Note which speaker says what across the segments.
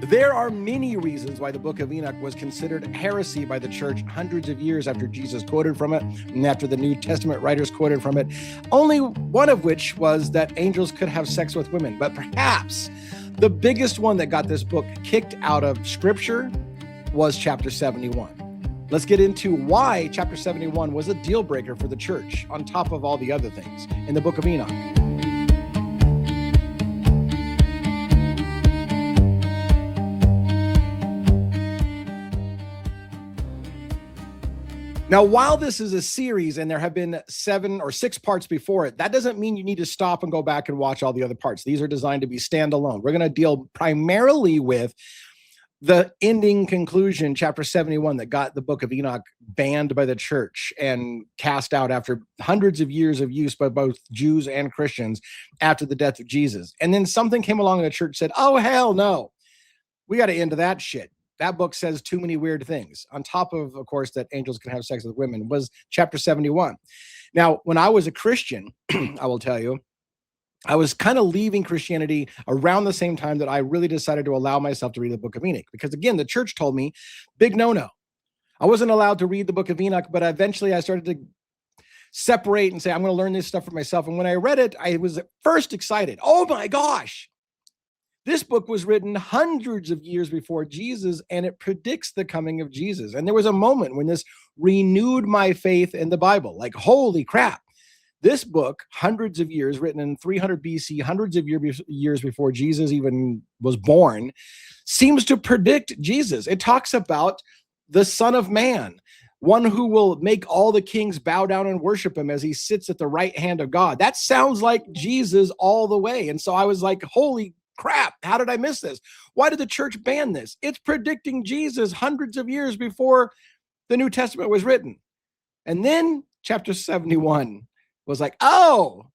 Speaker 1: There are many reasons why the Book of Enoch was considered heresy by the church hundreds of years after Jesus quoted from it and after the New Testament writers quoted from it, only one of which was that angels could have sex with women. But perhaps the biggest one that got this book kicked out of Scripture was chapter 71. Let's get into why chapter 71 was a deal breaker for the church on top of all the other things in the Book of Enoch. Now, while this is a series and there have been 7 or 6 parts before it, that doesn't mean you need to stop and go back and watch all the other parts. These are designed to be standalone. We're going to deal primarily with the ending conclusion, chapter 71, that got the Book of Enoch banned by the church and cast out after hundreds of years of use by both Jews and Christians after the death of Jesus. And then something came along and the church said, oh, hell no, we got to end that shit. That book says too many weird things. On top of course, that angels can have sex with women, was chapter 71. Now, when I was a Christian, I will tell you, I was kind of leaving Christianity around the same time that I really decided to allow myself to read the Book of Enoch. Because again, the church told me, big no-no. I wasn't allowed to read the Book of Enoch, but eventually I started to separate and say, I'm going to learn this stuff for myself. And when I read it, I was at first excited. Oh my gosh. This book was written hundreds of years before Jesus, and it predicts the coming of Jesus. And there was a moment when this renewed my faith in the Bible. Like, holy crap. This book, hundreds of years, written in 300 BC, hundreds of years before Jesus even was born, seems to predict Jesus. It talks about the Son of Man, one who will make all the kings bow down and worship him as he sits at the right hand of God. That sounds like Jesus all the way. And so I was like, holy crap, how did I miss this? Why did the church ban this? It's predicting Jesus hundreds of years before the New Testament was written. And then chapter 71 was like, oh,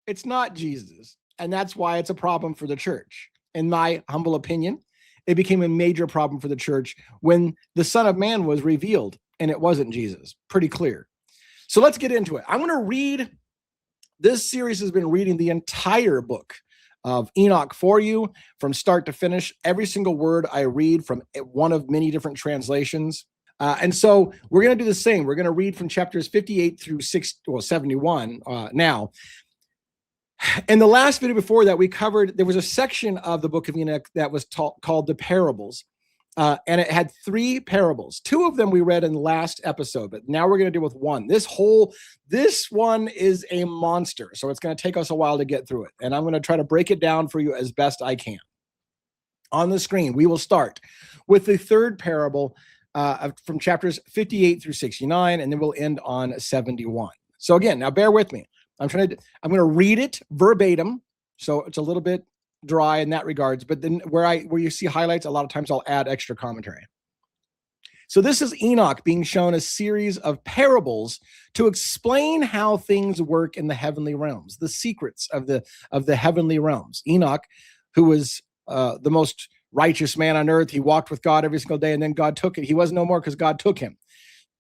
Speaker 1: it's not Jesus. And that's why it's a problem for the church. In my humble opinion, it became a major problem for the church when the Son of Man was revealed and it wasn't Jesus. Pretty clear. So let's get into it. I'm going to read, this series has been reading the entire book of Enoch for you from start to finish. Every single word I read from one of many different translations. And so we're going to do the same. We're going to read from chapters 58 through 71 now. In the last video before that, we covered, there was a section of the Book of Enoch that was called the parables. And it had 3 parables. 2 of them we read in the last episode, but now we're going to deal with one. This one is a monster. So it's going to take us a while to get through it. And I'm going to try to break it down for you as best I can. On the screen, we will start with the 3rd parable from chapters 58 through 69, and then we'll end on 71. So again, now bear with me. I'm going to read it verbatim. So it's a little bit dry in that regards, but then where you see highlights, a lot of times I'll add extra commentary. So this is Enoch being shown a series of parables to explain how things work in the heavenly realms, the secrets of the heavenly realms. Enoch, who was the most righteous man on earth, he walked with God every single day, and then God took it. He was no more because God took him.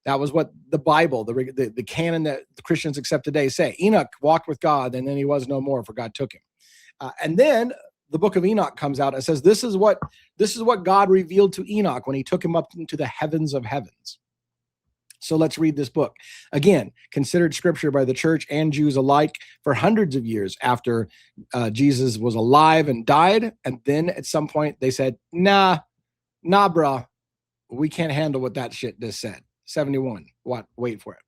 Speaker 1: That was what the Bible, the canon that the Christians accept today say. Enoch walked with God, and then he was no more, for God took him. And then the Book of Enoch comes out and says, this is what God revealed to Enoch when he took him up into the heavens of heavens. So let's read this book. Again, considered scripture by the church and Jews alike for hundreds of years after Jesus was alive and died. And then at some point they said, nah, bro, we can't handle what that shit just said. 71. What? Wait for it.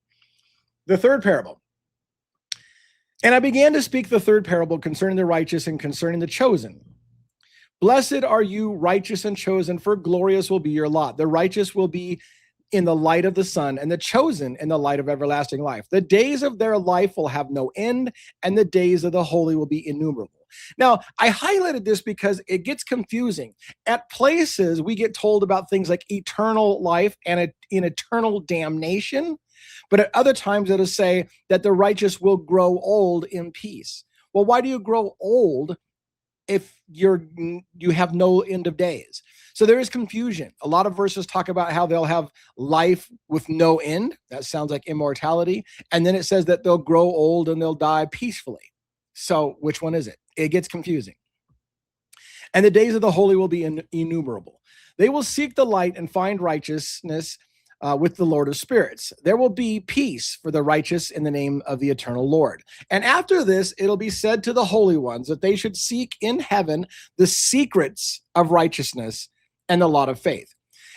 Speaker 1: The 3rd parable. And I began to speak the 3rd parable concerning the righteous and concerning the chosen. Blessed are you, righteous and chosen, for glorious will be your lot. The righteous will be in the light of the sun, and the chosen in the light of everlasting life. The days of their life will have no end, and the days of the holy will be innumerable. Now, I highlighted this because it gets confusing. At places, we get told about things like eternal life and in eternal damnation. But at other times, it'll say that the righteous will grow old in peace. Well, why do you grow old if you have no end of days? So there is confusion. A lot of verses talk about how they'll have life with no end. That sounds like immortality. And then it says that they'll grow old and they'll die peacefully. So which one is it? It gets confusing. And the days of the holy will be innumerable. They will seek the light and find righteousness with the Lord of spirits. There will be peace for the righteous in the name of the eternal Lord. And after this, it'll be said to the holy ones that they should seek in heaven the secrets of righteousness and the lot of faith.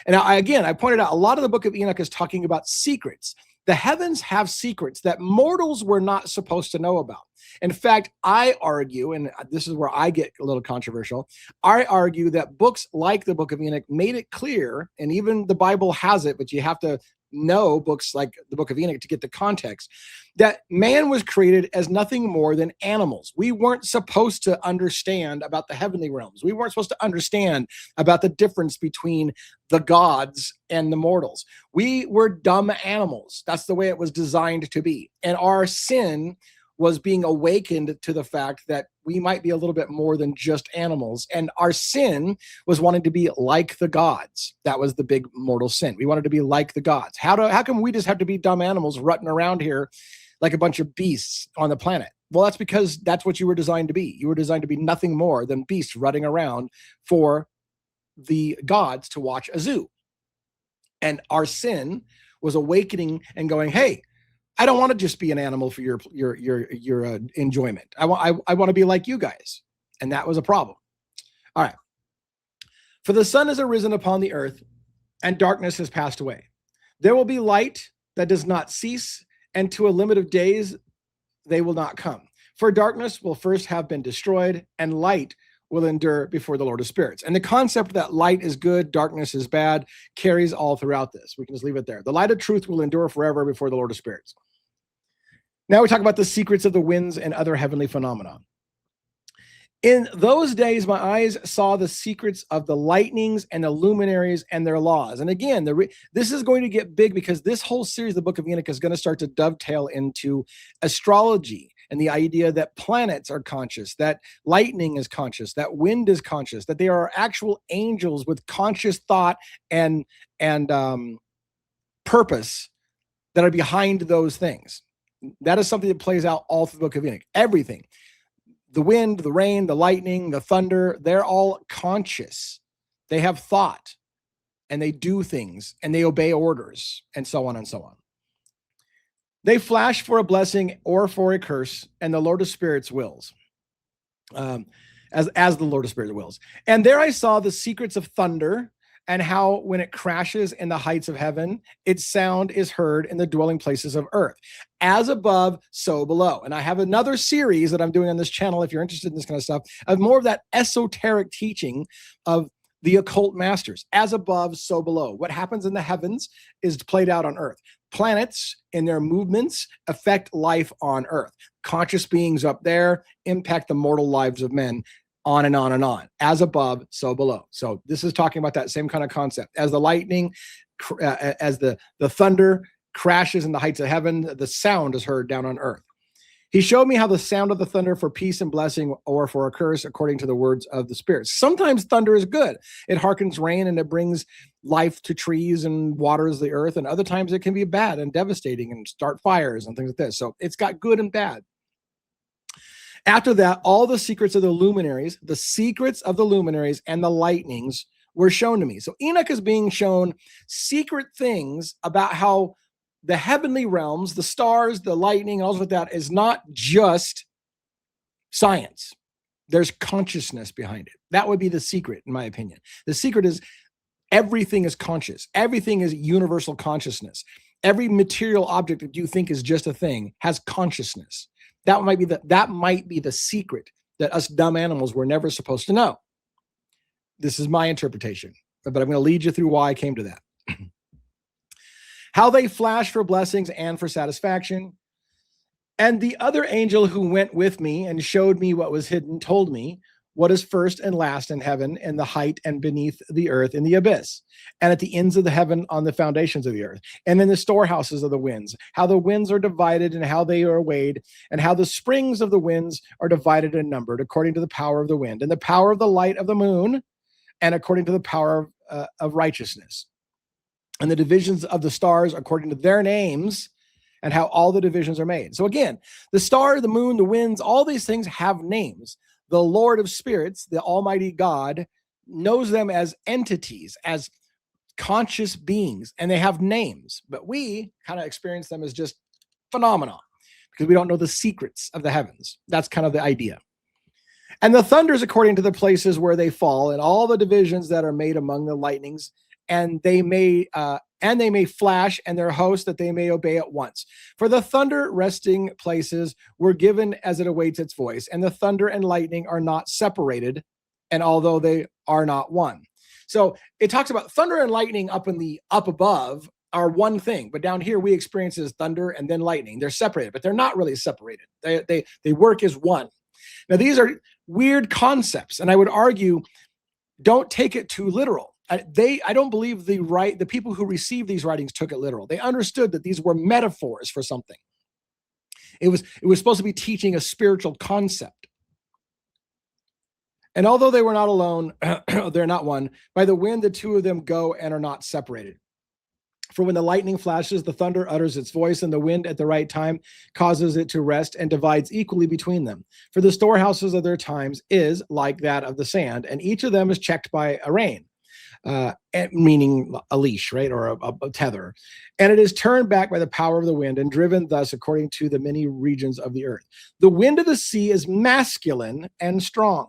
Speaker 1: And I pointed out a lot of the book of Enoch is talking about secrets. The heavens have secrets that mortals were not supposed to know about. In fact, I argue, and this is where I get a little controversial, I argue that books like the Book of Enoch made it clear, and even the Bible has it, but you have to know books like the Book of Enoch to get the context, that man was created as nothing more than animals. We weren't supposed to understand about the heavenly realms. We weren't supposed to understand about the difference between the gods and the mortals. We were dumb animals. That's the way it was designed to be. And our sin was being awakened to the fact that we might be a little bit more than just animals. And our sin was wanting to be like the gods. That was the big mortal sin. We wanted to be like the gods. How come we just have to be dumb animals rutting around here like a bunch of beasts on the planet? Well, that's because that's what you were designed to be. You were designed to be nothing more than beasts rutting around for the gods to watch a zoo. And our sin was awakening and going, hey, I don't want to just be an animal for your enjoyment. I want to be like you guys. And that was a problem. All right. For the sun has arisen upon the earth, and darkness has passed away. There will be light that does not cease, and to a limit of days they will not come. For darkness will first have been destroyed, and light will endure before the Lord of spirits. And the concept that light is good, darkness is bad, carries all throughout this. We can just leave it there. The light of truth will endure forever before the Lord of spirits. Now we talk about the secrets of the winds and other heavenly phenomena. In those days, my eyes saw the secrets of the lightnings and the luminaries and their laws. And again, this is going to get big because this whole series, the Book of Enoch, is going to start to dovetail into astrology and the idea that planets are conscious, that lightning is conscious, that wind is conscious, that they are actual angels with conscious thought and purpose that are behind those things. That is something that plays out all through the Book of Enoch. Everything. The wind, the rain, the lightning, the thunder, they're all conscious. They have thought, and they do things, and they obey orders, and so on and so on. They flash for a blessing or for a curse, and the Lord of spirits wills. As the Lord of spirits wills. And there I saw the secrets of thunder, and how when it crashes in the heights of heaven, its sound is heard in the dwelling places of earth. As above, so below. And I have another series that I'm doing on this channel, if you're interested in this kind of stuff, of more of that esoteric teaching of the occult masters. As above, so below. What happens in the heavens is played out on earth. Planets in their movements affect life on earth. Conscious beings up there impact the mortal lives of men. On and on and on. As above, so below. So this is talking about that same kind of concept. As the lightning, as the thunder crashes in the heights of heaven, the sound is heard down on earth. He showed me how the sound of the thunder for peace and blessing or for a curse, according to the words of the spirits. Sometimes thunder is good. It harkens rain and it brings life to trees and waters the earth. And other times it can be bad and devastating and start fires and things like this. So it's got good and bad. After that, all the secrets of the luminaries and the lightnings were shown to me. So Enoch is being shown secret things about how the heavenly realms, the stars, the lightning, all of that is not just science. There's consciousness behind it. That would be the secret, in my opinion. The secret is everything is conscious. Everything is universal consciousness. Every material object that you think is just a thing has consciousness. That might be the secret that us dumb animals were never supposed to know. This is my interpretation, but I'm going to lead you through why I came to that. How they flash for blessings and for satisfaction. And the other angel who went with me and showed me what was hidden told me what is first and last in heaven, in the height and beneath the earth, in the abyss, and at the ends of the heaven on the foundations of the earth, and in the storehouses of the winds, how the winds are divided and how they are weighed, and how the springs of the winds are divided and numbered according to the power of the wind, and the power of the light of the moon, and according to the power of righteousness, and the divisions of the stars according to their names, and how all the divisions are made. So again, the star, the moon, the winds, all these things have names. The Lord of spirits, the Almighty God, knows them as entities, as conscious beings, and they have names, but we kind of experience them as just phenomena because we don't know the secrets of the heavens. That's kind of the idea. And the thunders according to the places where they fall, and all the divisions that are made among the lightnings, and they may flash, and their host that they may obey at once. For the thunder resting places were given as it awaits its voice, and the thunder and lightning are not separated, and although they are not one. So it talks about thunder and lightning up above are one thing, but down here we experience as thunder and then lightning. They're separated, but they're not really separated. They work as one. Now these are weird concepts, and I would argue, don't take it too literal. I don't believe the people who received these writings took it literal. They understood that these were metaphors for something. It was supposed to be teaching a spiritual concept. And although they were not alone, they're not one. By the wind, the two of them go and are not separated. For when the lightning flashes, the thunder utters its voice, and the wind at the right time causes it to rest and divides equally between them. For the storehouses of their times is like that of the sand, and each of them is checked by a rein, meaning a leash, right, or a tether. And it is turned back by the power of the wind and driven thus according to the many regions of the earth. The wind of the sea is masculine and strong.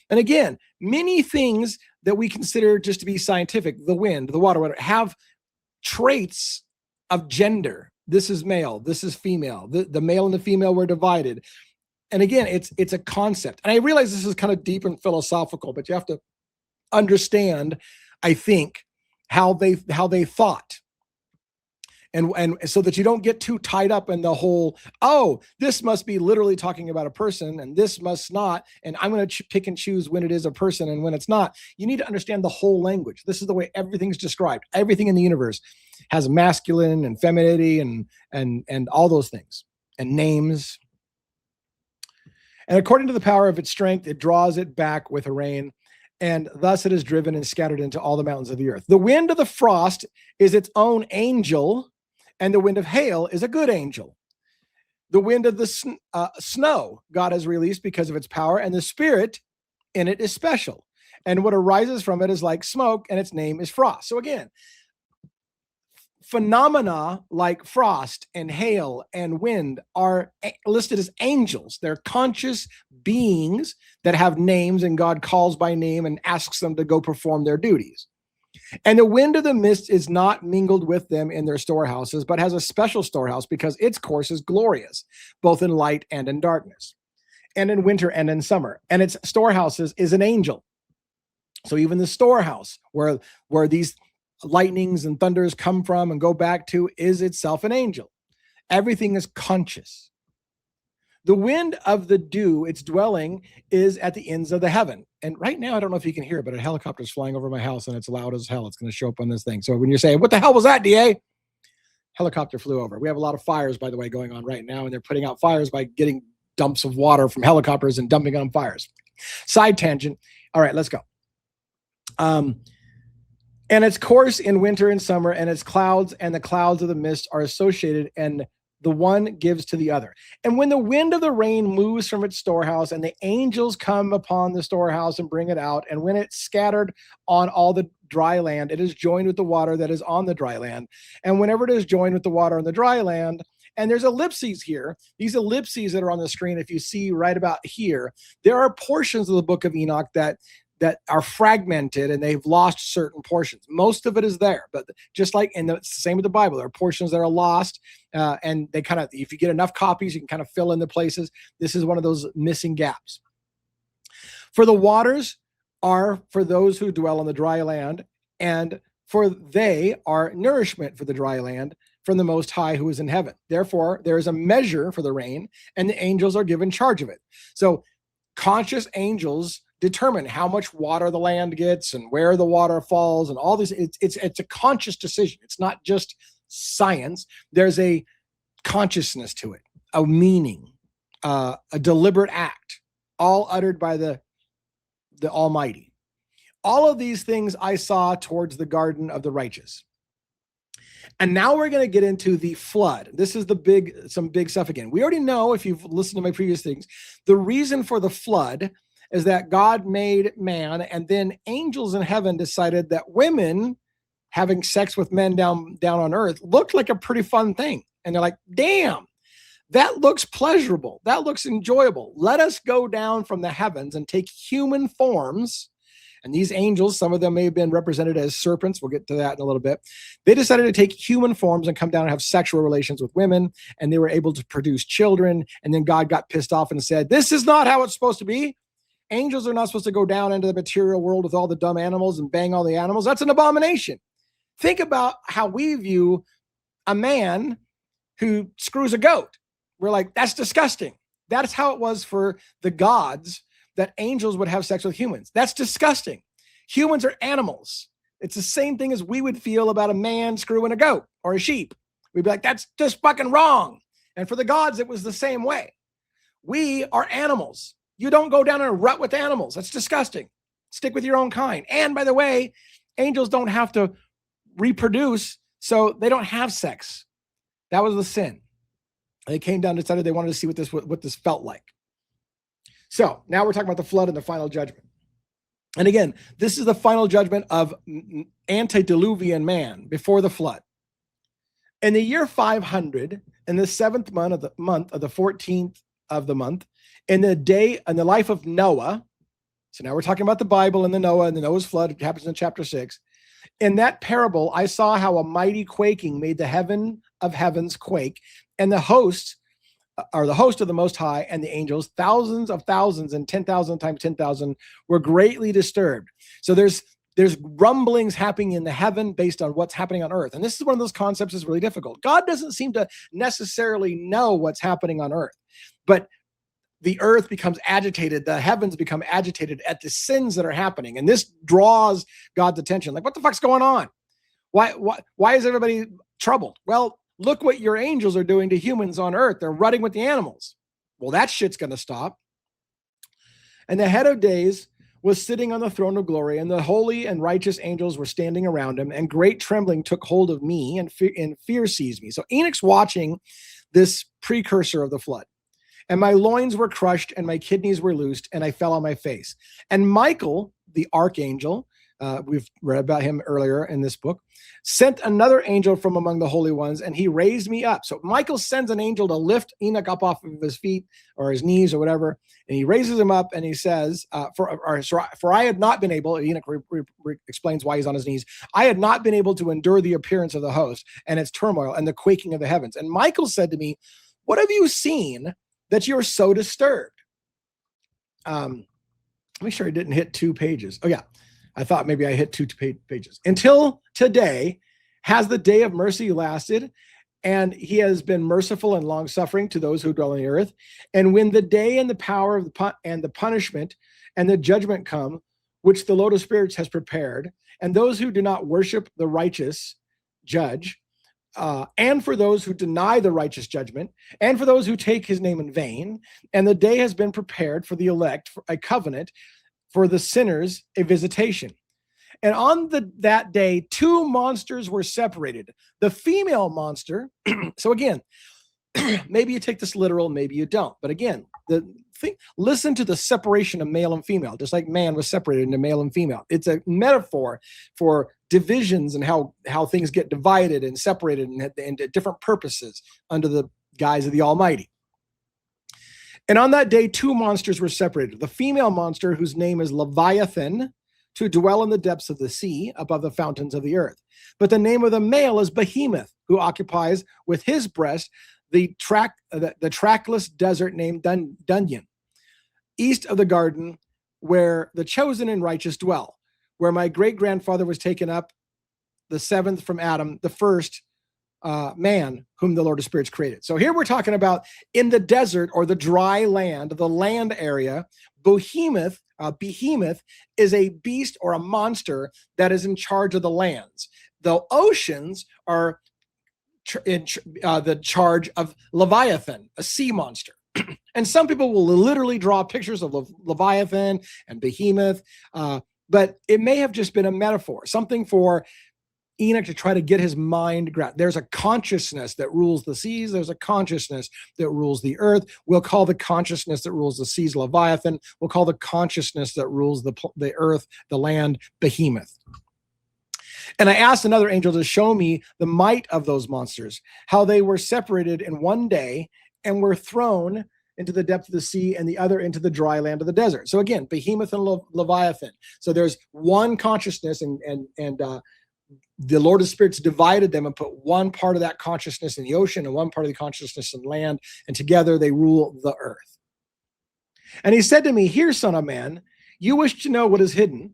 Speaker 1: And again, many things that we consider just to be scientific, the wind, the water, whatever, have traits of gender. This is male, this is female. The male and the female were divided. And again, it's a concept. And I realize this is kind of deep and philosophical, but you have to understand, I think, how they thought. And so that you don't get too tied up in the whole, oh, this must be literally talking about a person and this must not, and I'm going to pick and choose when it is a person and when it's not. You need to understand the whole language. This is the way everything's described. Everything in the universe has masculine and femininity and all those things and names. And according to the power of its strength, it draws it back with a rein, and thus it is driven and scattered into all the mountains of the earth. The wind of the frost is its own angel, and the wind of hail is a good angel. The wind of the snow God has released because of its power, and the spirit in it is special. And what arises from it is like smoke, and its name is frost. So again, phenomena like frost and hail and wind are listed as angels. They're conscious beings that have names, and God calls by name and asks them to go perform their duties. And the wind of the mist is not mingled with them in their storehouses, but has a special storehouse because its course is glorious, both in light and in darkness, and in winter and in summer. And its storehouses is an angel. So even the storehouse where these lightnings and thunders come from and go back to is itself an angel. Everything is conscious. The wind of the dew, its dwelling, is at the ends of the heaven. And right now, I don't know if you can hear it, but a helicopter is flying over my house and it's loud as hell. It's going to show up on this thing. So when you're saying, what the hell was that, DA? Helicopter flew over. We have a lot of fires, by the way, going on right now, and they're putting out fires by getting dumps of water from helicopters and dumping on fires. Side tangent. All right, let's go. And its course in winter and summer, and its clouds and the clouds of the mist are associated, and the one gives to the other. And when the wind of the rain moves from its storehouse, and the angels come upon the storehouse and bring it out, and when it's scattered on all the dry land, it is joined with the water that is on the dry land. And whenever it is joined with the water on the dry land, and there's ellipses here, these ellipses that are on the screen, if you see right about here, there are portions of the Book of Enoch that are fragmented and they've lost certain portions. Most of it is there, but just like in the same with the Bible, there are portions that are lost, and they kind of, if you get enough copies, you can kind of fill in the places. This is one of those missing gaps. For the waters are for those who dwell on the dry land, and for they are nourishment for the dry land from the Most High who is in heaven. Therefore, there is a measure for the rain, and the angels are given charge of it. So conscious angels determine how much water the land gets and where the water falls and all this. It's a conscious decision. It's not just science. There's a consciousness to it, a meaning, a deliberate act, all uttered by the Almighty. All of these things I saw towards the garden of the righteous. And now we're going to get into the flood. This is some big stuff again. We already know, if you've listened to my previous things, the reason for the flood. is that God made man, and then angels in heaven decided that women having sex with men down on earth looked like a pretty fun thing. And they're like, damn, that looks pleasurable. That looks enjoyable. Let us go down from the heavens and take human forms. And these angels, some of them may have been represented as serpents. We'll get to that in a little bit. They decided to take human forms and come down and have sexual relations with women, and they were able to produce children. And then God got pissed off and said, this is not how it's supposed to be. Angels are not supposed to go down into the material world with all the dumb animals and bang all the animals. That's an abomination. Think about how we view a man who screws a goat. We're like, that's disgusting. That's how it was for the gods, that angels would have sex with humans. That's disgusting. Humans are animals. It's the same thing as we would feel about a man screwing a goat or a sheep. We'd be like, that's just fucking wrong. And for the gods, it was the same way. We are animals. You don't go down in a rut with animals. That's disgusting. Stick with your own kind. And by the way, angels don't have to reproduce, so they don't have sex. That was the sin. They came down and decided they wanted to see what this felt like. So now we're talking about the flood and the final judgment. And again, this is the final judgment of antediluvian man before the flood. In the year 500, in the 7th month of the 14th of the month, in the life of Noah. So now we're talking about the Bible and the Noah's flood. It happens in chapter 6. In that parable, I saw how a mighty quaking made the heaven of heavens quake, and the host of the Most High and the angels, thousands of thousands and 10,000 times 10,000, were greatly disturbed. So there's rumblings happening in the heaven based on what's happening on earth. And this is one of those concepts that's really difficult. God doesn't seem to necessarily know what's happening on earth, but the earth becomes agitated, the heavens become agitated at the sins that are happening. And this draws God's attention. Like, what the fuck's going on? Why is everybody troubled? Well, look what your angels are doing to humans on earth. They're rutting with the animals. Well, that shit's going to stop. And the head of days was sitting on the throne of glory, and the holy and righteous angels were standing around him, and great trembling took hold of me, and fear seized me. So Enoch's watching this precursor of the flood. And my loins were crushed, and my kidneys were loosed, and I fell on my face. And Michael, the archangel, we've read about him earlier in this book, sent another angel from among the holy ones, and he raised me up. So Michael sends an angel to lift Enoch up off of his feet or his knees or whatever, and he raises him up, and he says, for I had not been able, Enoch explains why he's on his knees, I had not been able to endure the appearance of the host and its turmoil and the quaking of the heavens. And Michael said to me, what have you seen that you're so disturbed? Make sure I didn't hit 2 pages. Oh yeah, I thought maybe I hit 2 pages. Until today has the day of mercy lasted, and he has been merciful and long-suffering to those who dwell on the earth. And when the day and the power of the punishment and the judgment come, which the Lord of Spirits has prepared, and those who do not worship the righteous judge, and for those who deny the righteous judgment, and for those who take his name in vain. And the day has been prepared for the elect, for a covenant, for the sinners, a visitation. And on that day, 2 monsters were separated. The female monster, so again, maybe you take this literal, maybe you don't. But again, listen to the separation of male and female, just like man was separated into male and female. It's a metaphor for divisions and how things get divided and separated into different purposes under the guise of the Almighty. And on that day, 2 monsters were separated. The female monster, whose name is Leviathan, to dwell in the depths of the sea above the fountains of the earth. But the name of the male is Behemoth, who occupies with his breast the trackless desert named Dunyan, east of the garden where the chosen and righteous dwell, where my great-grandfather was taken up, the 7th from Adam, the first man whom the Lord of Spirits created. So here we're talking about in the desert or the dry land, the land area. Behemoth is a beast or a monster that is in charge of the lands. The oceans are in the charge of Leviathan, a sea monster. And some people will literally draw pictures of Leviathan and Behemoth, but it may have just been a metaphor, something for Enoch to try to get his mind grabbed. There's a consciousness that rules the seas. There's a consciousness that rules the earth. We'll call the consciousness that rules the seas Leviathan. We'll call the consciousness that rules the earth, the land, Behemoth. And I asked another angel to show me the might of those monsters, how they were separated in one day and were thrown into the depth of the sea and the other into the dry land of the desert. So again, Behemoth and Leviathan. So there's one consciousness, and the Lord of Spirits divided them and put one part of that consciousness in the ocean and one part of the consciousness in land, and together they rule the earth. And he said to me, "Here, son of man, you wish to know what is hidden."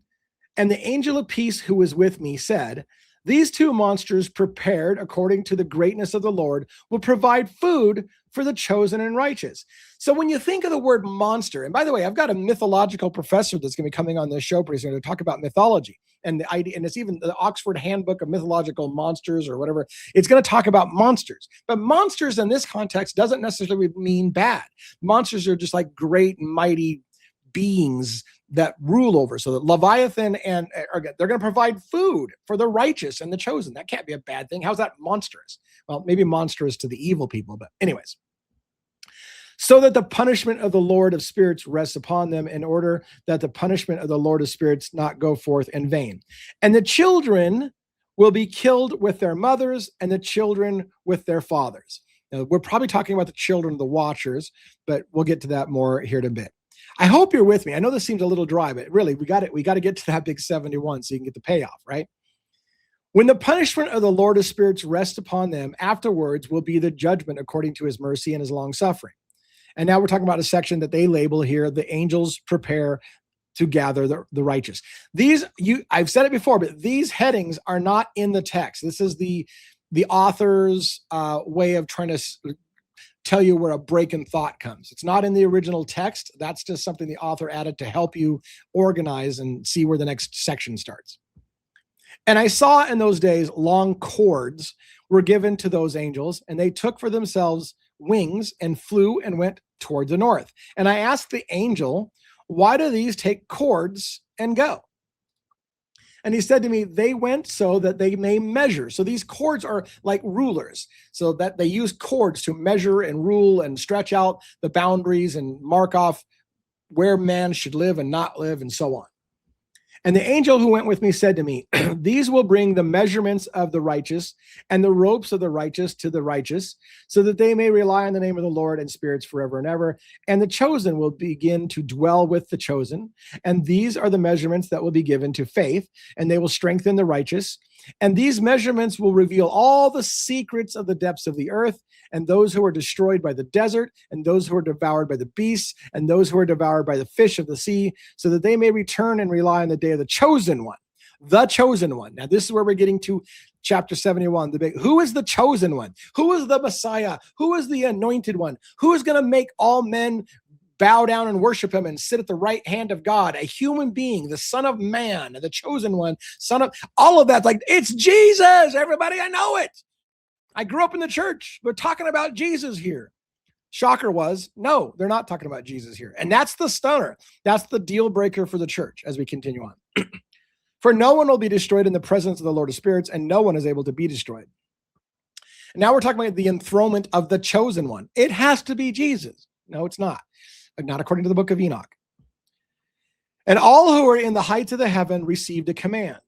Speaker 1: And the angel of peace who was with me said, "These two monsters, prepared according to the greatness of the Lord, will provide food for the chosen and righteous." So when you think of the word monster, and by the way, I've got a mythological professor that's going to be coming on this show pretty soon to talk about mythology and the idea, and it's even the Oxford Handbook of Mythological Monsters or whatever. It's going to talk about monsters, but monsters in this context doesn't necessarily mean bad. Monsters are just like great and mighty beings that rule over. So that Leviathan and they're going to provide food for the righteous and the chosen. That can't be a bad thing. How's that monstrous? Well, maybe monstrous to the evil people, but anyways. So that the punishment of the Lord of Spirits rests upon them, in order that the punishment of the Lord of Spirits not go forth in vain. And the children will be killed with their mothers, and the children with their fathers. Now, we're probably talking about the children of the watchers, but we'll get to that more here in a bit. I hope you're with me. I know this seems a little dry, but really, we got to get to that big 71 so you can get the payoff, right? When the punishment of the Lord of Spirits rests upon them, afterwards will be the judgment according to his mercy and his long suffering. And now we're talking about a section that they label here, the angels prepare to gather the righteous. I've said it before, but these headings are not in the text. This is the author's way of trying to tell you where a break in thought comes. It's not in the original text. That's just something the author added to help you organize and see where the next section starts. And I saw in those days long cords were given to those angels, and they took for themselves wings and flew and went toward the north. And I asked the angel, "Why do these take cords and go?" And he said to me, "They went so that they may measure." So these cords are like rulers, so that they use cords to measure and rule and stretch out the boundaries and mark off where man should live and not live and so on. And the angel who went with me said to me, "These will bring the measurements of the righteous and the ropes of the righteous to the righteous, so that they may rely on the name of the Lord and spirits forever and ever. And the chosen will begin to dwell with the chosen. And these are the measurements that will be given to faith, and they will strengthen the righteous. And these measurements will reveal all the secrets of the depths of the earth, and those who are destroyed by the desert, and those who are devoured by the beasts, and those who are devoured by the fish of the sea, so that they may return and rely on the day of the chosen one." The chosen one. Now, this is where we're getting to chapter 71. Who is the chosen one? Who is the Messiah? Who is the anointed one? Who is going to make all men bow down and worship him and sit at the right hand of God? A human being, the Son of Man, the chosen one, son of all of that. Like, it's Jesus, everybody. I know it. I grew up in the church. We're talking about Jesus here. Shocker was, no, they're not talking about Jesus here. And that's the stunner. That's the deal breaker for the church as we continue on. "For no one will be destroyed in the presence of the Lord of Spirits, and no one is able to be destroyed." And now we're talking about the enthronement of the chosen one. It has to be Jesus. No, it's not. Not according to the Book of Enoch. "And all who are in the heights of the heaven received a command,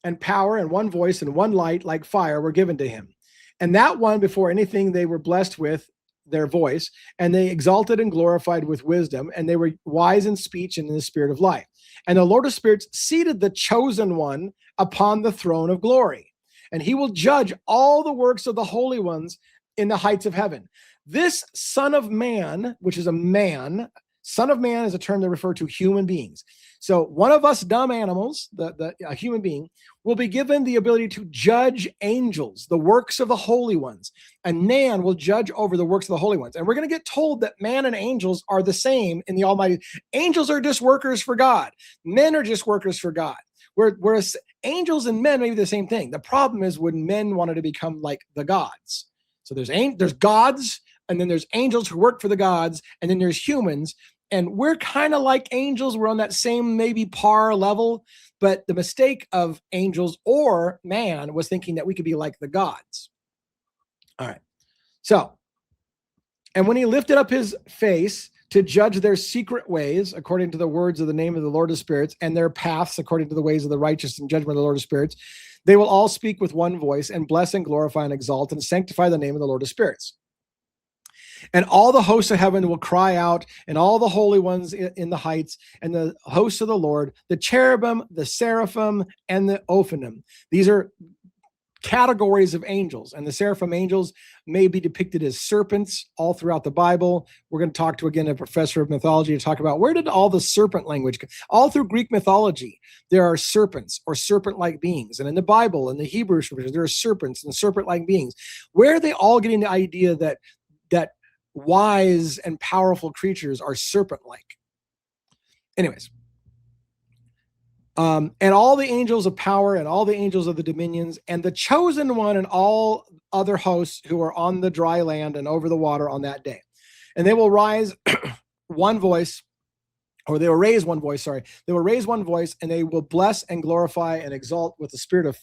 Speaker 1: and power and one voice and one light like fire were given to him. And that one before anything they were blessed with their voice, and they exalted and glorified with wisdom, and they were wise in speech and in the spirit of life. And the Lord of Spirits seated the chosen one upon the throne of glory, and he will judge all the works of the holy ones in the heights of heaven." This Son of Man, which is a man, Son of Man is a term that refers to human beings. So one of us dumb animals, a human being, will be given the ability to judge angels, the works of the holy ones. And man will judge over the works of the holy ones. And we're going to get told that man and angels are the same in the Almighty. Angels are just workers for God. Men are just workers for God. Whereas angels and men may be the same thing. The problem is when men wanted to become like the gods. So there's gods, and then there's angels who work for the gods, and then there's humans. And we're kind of like angels. We're on that same maybe par level. But the mistake of angels or man was thinking that we could be like the gods. All right. So, and when he lifted up his face to judge their secret ways, according to the words of the name of the Lord of spirits, and their paths, according to the ways of the righteous and judgment of the Lord of spirits, they will all speak with one voice and bless and glorify and exalt and sanctify the name of the Lord of spirits. And all the hosts of heaven will cry out, and all the holy ones in the heights, and the hosts of the Lord, the cherubim, the seraphim, and the ophanim. These are categories of angels, and the seraphim angels may be depicted as serpents all throughout the Bible. We're going to talk to, again, a professor of mythology to talk about where did all the serpent language go? All through Greek mythology, there are serpents or serpent-like beings. And in the Bible, in the Hebrew scriptures, there are serpents and serpent-like beings. Where are they all getting the idea that wise and powerful creatures are serpent-like? Anyways, and all the angels of power and all the angels of the dominions and the chosen one and all other hosts who are on the dry land and over the water on that day. And they will rise one voice, or they will raise one voice, sorry. They will raise one voice, and they will bless and glorify and exalt with the spirit of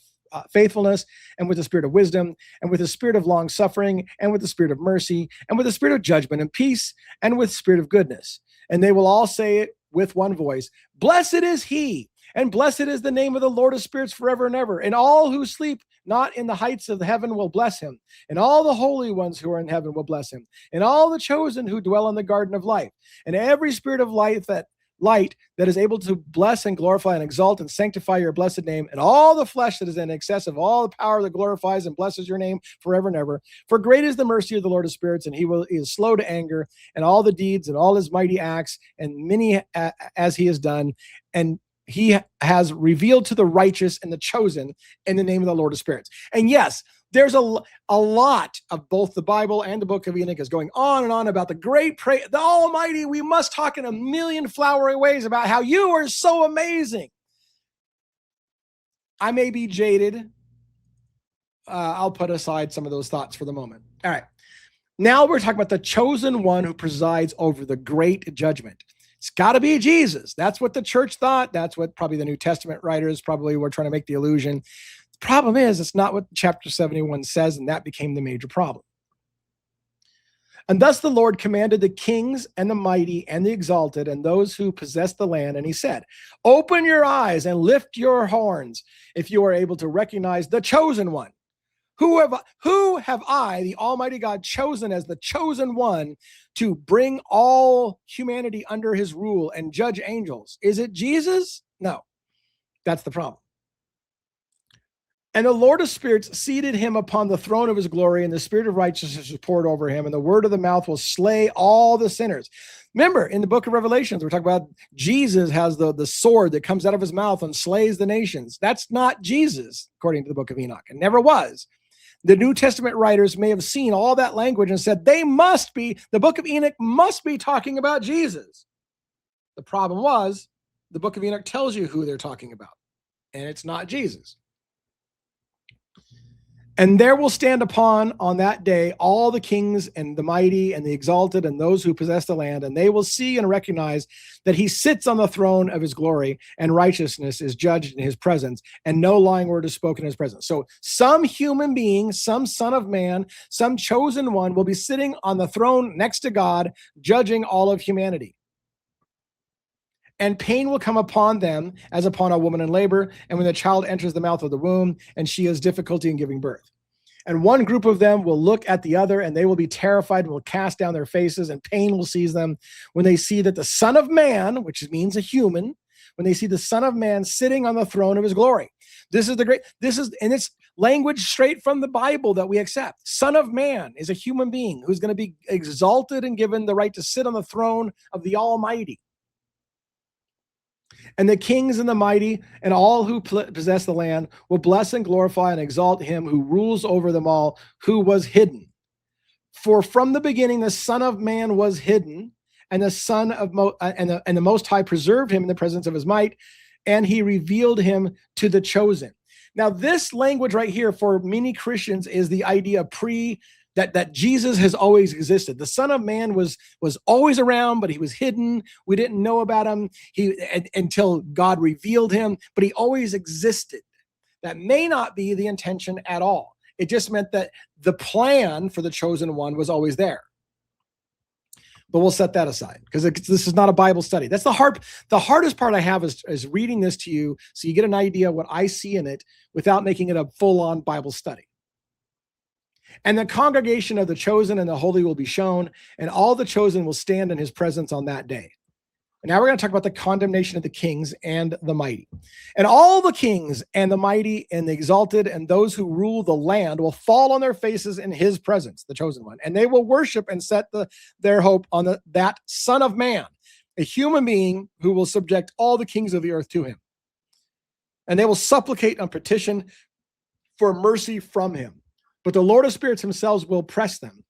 Speaker 1: faithfulness, and with the spirit of wisdom, and with the spirit of long suffering, and with the spirit of mercy, and with the spirit of judgment and peace, and with the spirit of goodness. And they will all say it with one voice, blessed is he, and blessed is the name of the Lord of spirits forever and ever. And all who sleep not in the heights of heaven will bless him. And all the holy ones who are in heaven will bless him. And all the chosen who dwell in the garden of life. And every spirit of light that is able to bless and glorify and exalt and sanctify your blessed name, and all the flesh that is in excess of all the power that glorifies and blesses your name forever and ever. For great is the mercy of the Lord of spirits, and he is slow to anger, and all the deeds and all his mighty acts, and many as he has done, and he has revealed to the righteous and the chosen in the name of the Lord of spirits. And yes, there's a lot of both the Bible and the Book of Enoch is going on and on about the great praise, the Almighty. We must talk in a million flowery ways about how you are so amazing. I may be jaded. I'll put aside some of those thoughts for the moment. All right. Now we're talking about the chosen one who presides over the great judgment. It's got to be Jesus. That's what the church thought. That's what probably the New Testament writers probably were trying to make the illusion. The problem is it's not what chapter 71 says, and that became the major problem. And thus the Lord commanded the kings and the mighty and the exalted and those who possess the land. And he said, open your eyes and lift your horns if you are able to recognize the chosen one. Who have I, the Almighty God, chosen as the chosen one to bring all humanity under his rule and judge angels? Is it Jesus? No, that's the problem. And the Lord of spirits seated him upon the throne of his glory, and the spirit of righteousness was poured over him, and the word of the mouth will slay all the sinners. Remember, in the book of Revelations, we're talking about Jesus has the sword that comes out of his mouth and slays the nations. That's not Jesus, according to the book of Enoch. It never was. The New Testament writers may have seen all that language and said, the book of Enoch must be talking about Jesus. The problem was, the book of Enoch tells you who they're talking about, and it's not Jesus. And there will stand on that day all the kings and the mighty and the exalted and those who possess the land, and they will see and recognize that he sits on the throne of his glory, and righteousness is judged in his presence, and no lying word is spoken in his presence. So some human being, some son of man, some chosen one will be sitting on the throne next to God, judging all of humanity. And pain will come upon them as upon a woman in labor, and when the child enters the mouth of the womb, and she has difficulty in giving birth. And one group of them will look at the other, and they will be terrified and will cast down their faces, and pain will seize them when they see that the Son of Man, which means a human, when they see the Son of Man sitting on the throne of his glory. And it's language straight from the Bible that we accept. Son of Man is a human being who's going to be exalted and given the right to sit on the throne of the Almighty. And the kings and the mighty and all who possess the land will bless and glorify and exalt him who rules over them all, who was hidden. For from the beginning the Son of Man was hidden, and the Son of the Most High preserved him in the presence of his might, and he revealed him to the chosen. Now, this language right here for many Christians is the idea of that Jesus has always existed. The Son of Man was always around, but he was hidden. We didn't know about him until God revealed him, but he always existed. That may not be the intention at all. It just meant that the plan for the chosen one was always there. But we'll set that aside because this is not a Bible study. That's the hardest part I have is reading this to you so you get an idea of what I see in it without making it a full-on Bible study. And the congregation of the chosen and the holy will be shown, and all the chosen will stand in his presence on that day. And now we're going to talk about the condemnation of the kings and the mighty. And all the kings and the mighty and the exalted and those who rule the land will fall on their faces in his presence, the chosen one. And they will worship and set their hope on that Son of Man, a human being who will subject all the kings of the earth to him. And they will supplicate and petition for mercy from him. But the Lord of spirits himself will press them,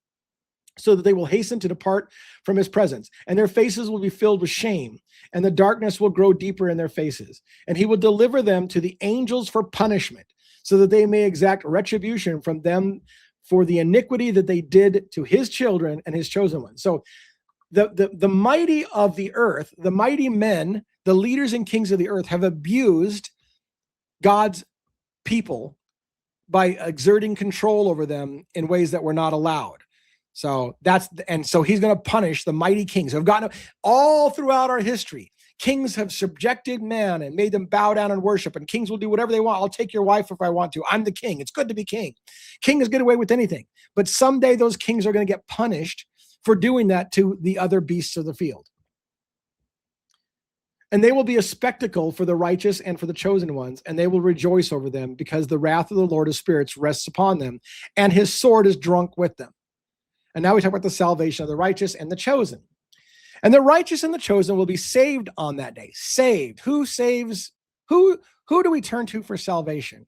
Speaker 1: so that they will hasten to depart from his presence, and their faces will be filled with shame, and the darkness will grow deeper in their faces. And he will deliver them to the angels for punishment, so that they may exact retribution from them for the iniquity that they did to his children and his chosen ones. So the mighty of the earth, the mighty men, the leaders and kings of the earth have abused God's people by exerting control over them in ways that were not allowed. So so he's going to punish the mighty kings who have gotten all throughout our history. Kings have subjected man and made them bow down and worship, and kings will do whatever they want. I'll take your wife if I want to. I'm the king. It's good to be king. Kings get away with anything. But someday those kings are going to get punished for doing that to the other beasts of the field. And they will be a spectacle for the righteous and for the chosen ones, and they will rejoice over them, because the wrath of the Lord of spirits rests upon them, and his sword is drunk with them. And now we talk about the salvation of the righteous and the chosen. And the righteous and the chosen will be saved on that day. Saved. Who saves? Who do we turn to for salvation?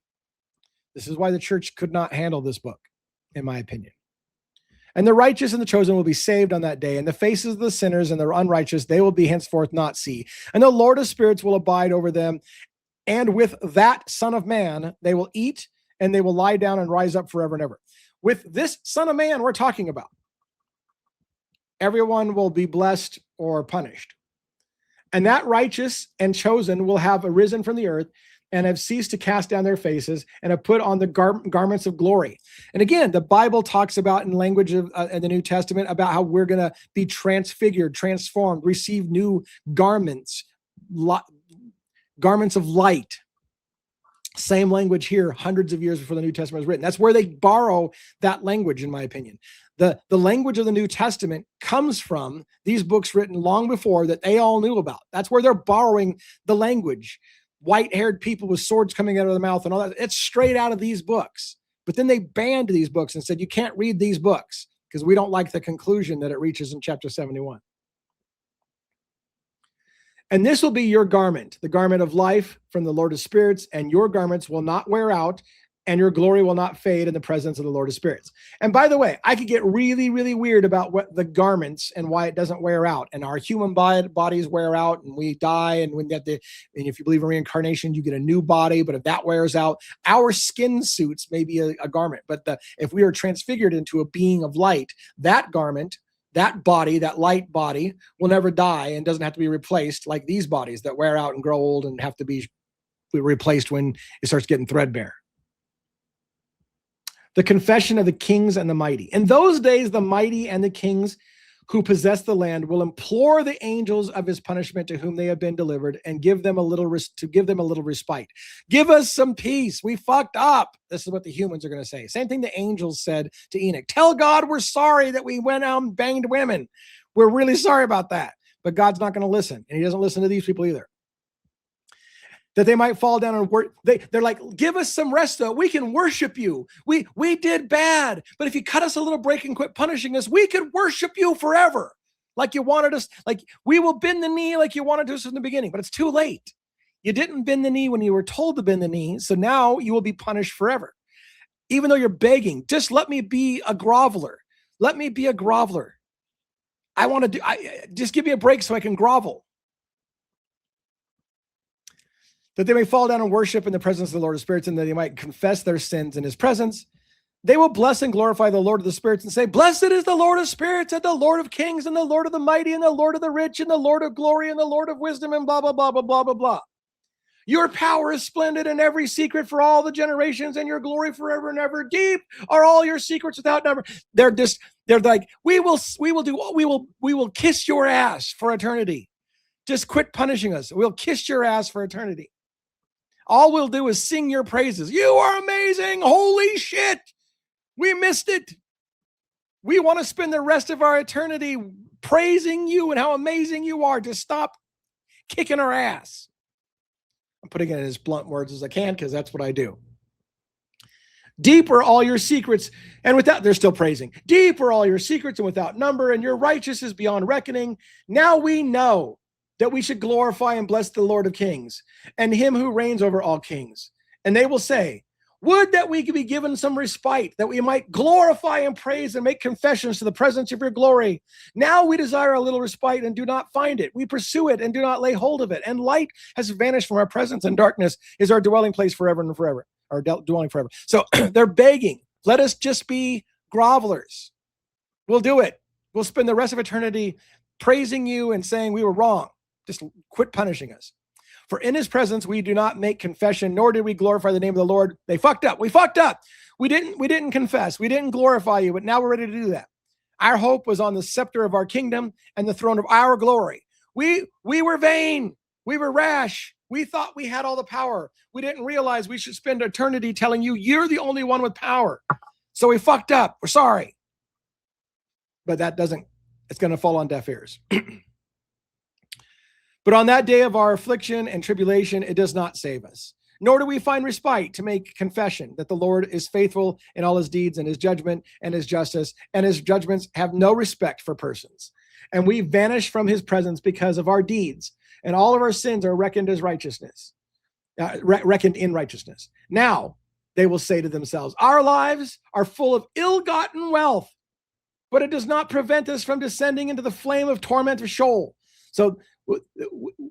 Speaker 1: This is why the church could not handle this book, in my opinion. And the righteous and the chosen will be saved on that day, and the faces of the sinners and the unrighteous they will be henceforth not see. And the Lord of spirits will abide over them, and with that Son of Man they will eat, and they will lie down and rise up forever and ever. With this Son of Man we're talking about, everyone will be blessed or punished. And that righteous and chosen will have arisen from the earth and have ceased to cast down their faces and have put on the garments of glory. And again, the Bible talks about in language of in the New Testament about how we're going to be transfigured, transformed, receive new garments, garments of light. Same language here, hundreds of years before the New Testament was written. That's where they borrow that language, in my opinion. The language of the New Testament comes from these books written long before that they all knew about. That's where they're borrowing the language. White-haired people with swords coming out of their mouth and all that. It's straight out of these books. But then they banned these books and said, you can't read these books because we don't like the conclusion that it reaches in chapter 71. And this will be your garment, the garment of life from the Lord of spirits, and your garments will not wear out, and your glory will not fade in the presence of the Lord of spirits. And by the way, I could get really, really weird about what the garments and why it doesn't wear out. And our human bodies wear out, and we die, and and if you believe in reincarnation, you get a new body. But if that wears out, our skin suits may be a garment. But if we are transfigured into a being of light, that garment, that body, that light body, will never die and doesn't have to be replaced like these bodies that wear out and grow old and have to be replaced when it starts getting threadbare. The confession of the kings and the mighty. In those days, the mighty and the kings who possess the land will implore the angels of his punishment to whom they have been delivered and give them a little respite. Give us some peace. We fucked up. This is what the humans are going to say. Same thing the angels said to Enoch. Tell God we're sorry that we went out and banged women. We're really sorry about that. But God's not going to listen. And he doesn't listen to these people either. That they might fall down and work. They're like, give us some rest though. We can worship you. We did bad, but if you cut us a little break and quit punishing us, we could worship you forever. Like you wanted us, like we will bend the knee like you wanted us in the beginning, but it's too late. You didn't bend the knee when you were told to bend the knee. So now you will be punished forever. Even though you're begging, just let me be a groveler. Let me be a groveler. Just give me a break so I can grovel. That they may fall down and worship in the presence of the Lord of spirits, and that they might confess their sins in his presence. They will bless and glorify the Lord of the spirits and say, blessed is the Lord of spirits and the Lord of kings and the Lord of the mighty and the Lord of the rich and the Lord of glory and the Lord of wisdom and blah, blah, blah, blah, blah, blah, blah. Your power is splendid and every secret for all the generations and your glory forever and ever. Deep are all your secrets without number. They're like, we will kiss your ass for eternity. Just quit punishing us. We'll kiss your ass for eternity. All we'll do is sing your praises. You are amazing. Holy shit. We missed it. We want to spend the rest of our eternity praising you and how amazing you are. Just stop kicking our ass. I'm putting it in as blunt words as I can because that's what I do. Deep are all your secrets, and without, they're still praising. Deep are all your secrets and without number, and your righteousness beyond reckoning. Now we know that we should glorify and bless the Lord of kings and him who reigns over all kings. And they will say, would that we could be given some respite, that we might glorify and praise and make confessions to the presence of your glory. Now we desire a little respite and do not find it. We pursue it and do not lay hold of it. And light has vanished from our presence, and darkness is our dwelling place forever and forever, our dwelling forever. So they're begging, let us just be grovelers. We'll do it. We'll spend the rest of eternity praising you and saying we were wrong. Just quit punishing us. For in his presence, we do not make confession, nor did we glorify the name of the Lord. They fucked up. We fucked up. We didn't confess. We didn't glorify you, but now we're ready to do that. Our hope was on the scepter of our kingdom and the throne of our glory. We were vain. We were rash. We thought we had all the power. We didn't realize we should spend eternity telling you you're the only one with power. So we fucked up. We're sorry. But it's going to fall on deaf ears. But on that day of our affliction and tribulation, it does not save us. Nor do we find respite to make confession that the Lord is faithful in all his deeds and his judgment and his justice, and his judgments have no respect for persons. And we vanish from his presence because of our deeds, and all of our sins are reckoned as righteousness, reckoned in righteousness. Now they will say to themselves, our lives are full of ill-gotten wealth, but it does not prevent us from descending into the flame of torment of Sheol. So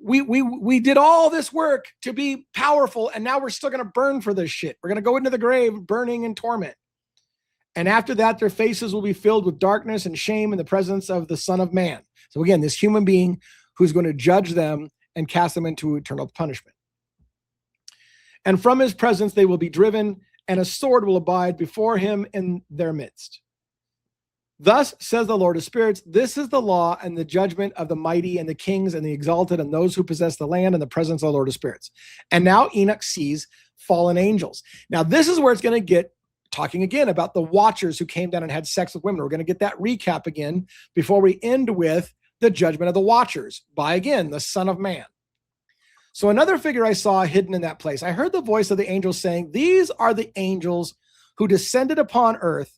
Speaker 1: we did all this work to be powerful, and now we're still going to burn for this shit. We're going to go into the grave burning in torment. And after that, their faces will be filled with darkness and shame in the presence of the Son of Man. So again, this human being who's going to judge them and cast them into eternal punishment. And from his presence, they will be driven, and a sword will abide before him in their midst. Thus says the Lord of spirits, this is the law and the judgment of the mighty and the kings and the exalted and those who possess the land in the presence of the Lord of spirits. And now Enoch sees fallen angels. Now this is where it's going to get talking again about the watchers who came down and had sex with women. We're going to get that recap again before we end with the judgment of the watchers by, again, the Son of Man. So another figure I saw hidden in that place, I heard the voice of the angels saying, these are the angels who descended upon earth,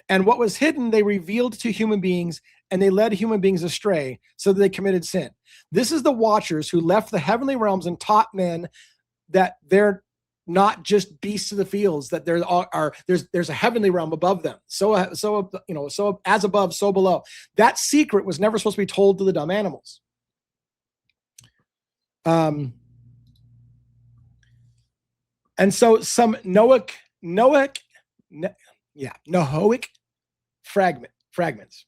Speaker 1: and what was hidden, they revealed to human beings, and they led human beings astray so that they committed sin. This is the watchers who left the heavenly realms and taught men that they're not just beasts of the fields, that there's a heavenly realm above them. So as above, so below. That secret was never supposed to be told to the dumb animals. And so some Noahic fragments.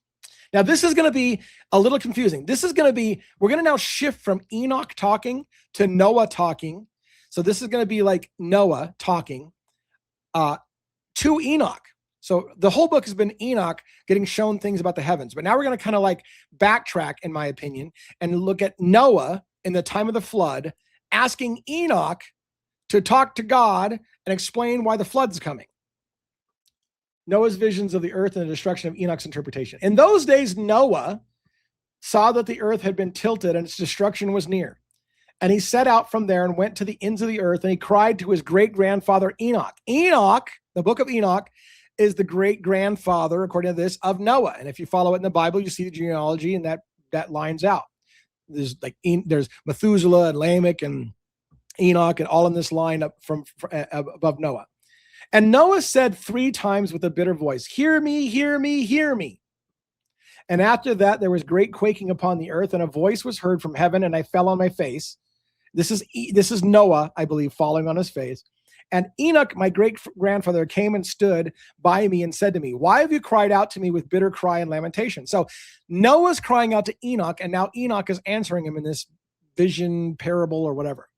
Speaker 1: Now this is going to be a little confusing. We're going to now shift from Enoch talking to Noah talking. So this is going to be like Noah talking to Enoch. So the whole book has been Enoch getting shown things about the heavens. But now we're going to kind of like backtrack, in my opinion, and look at Noah in the time of the flood, asking Enoch to talk to God and explain why the flood's coming. Noah's visions of the earth and the destruction of Enoch's interpretation. In those days, Noah saw that the earth had been tilted and its destruction was near. And he set out from there and went to the ends of the earth, and he cried to his great-grandfather Enoch. Enoch, the book of Enoch, is the great-grandfather, according to this, of Noah. And if you follow it in the Bible, you see the genealogy, and that lines out. There's Methuselah and Lamech and Enoch, and all in this line up from above Noah. And Noah said 3 times with a bitter voice, hear me, hear me, hear me. And after that, there was great quaking upon the earth, and a voice was heard from heaven, and I fell on my face. This is Noah, I believe, falling on his face. And Enoch, my great-grandfather, came and stood by me and said to me, why have you cried out to me with bitter cry and lamentation? So Noah's crying out to Enoch, and now Enoch is answering him in this vision, parable, or whatever.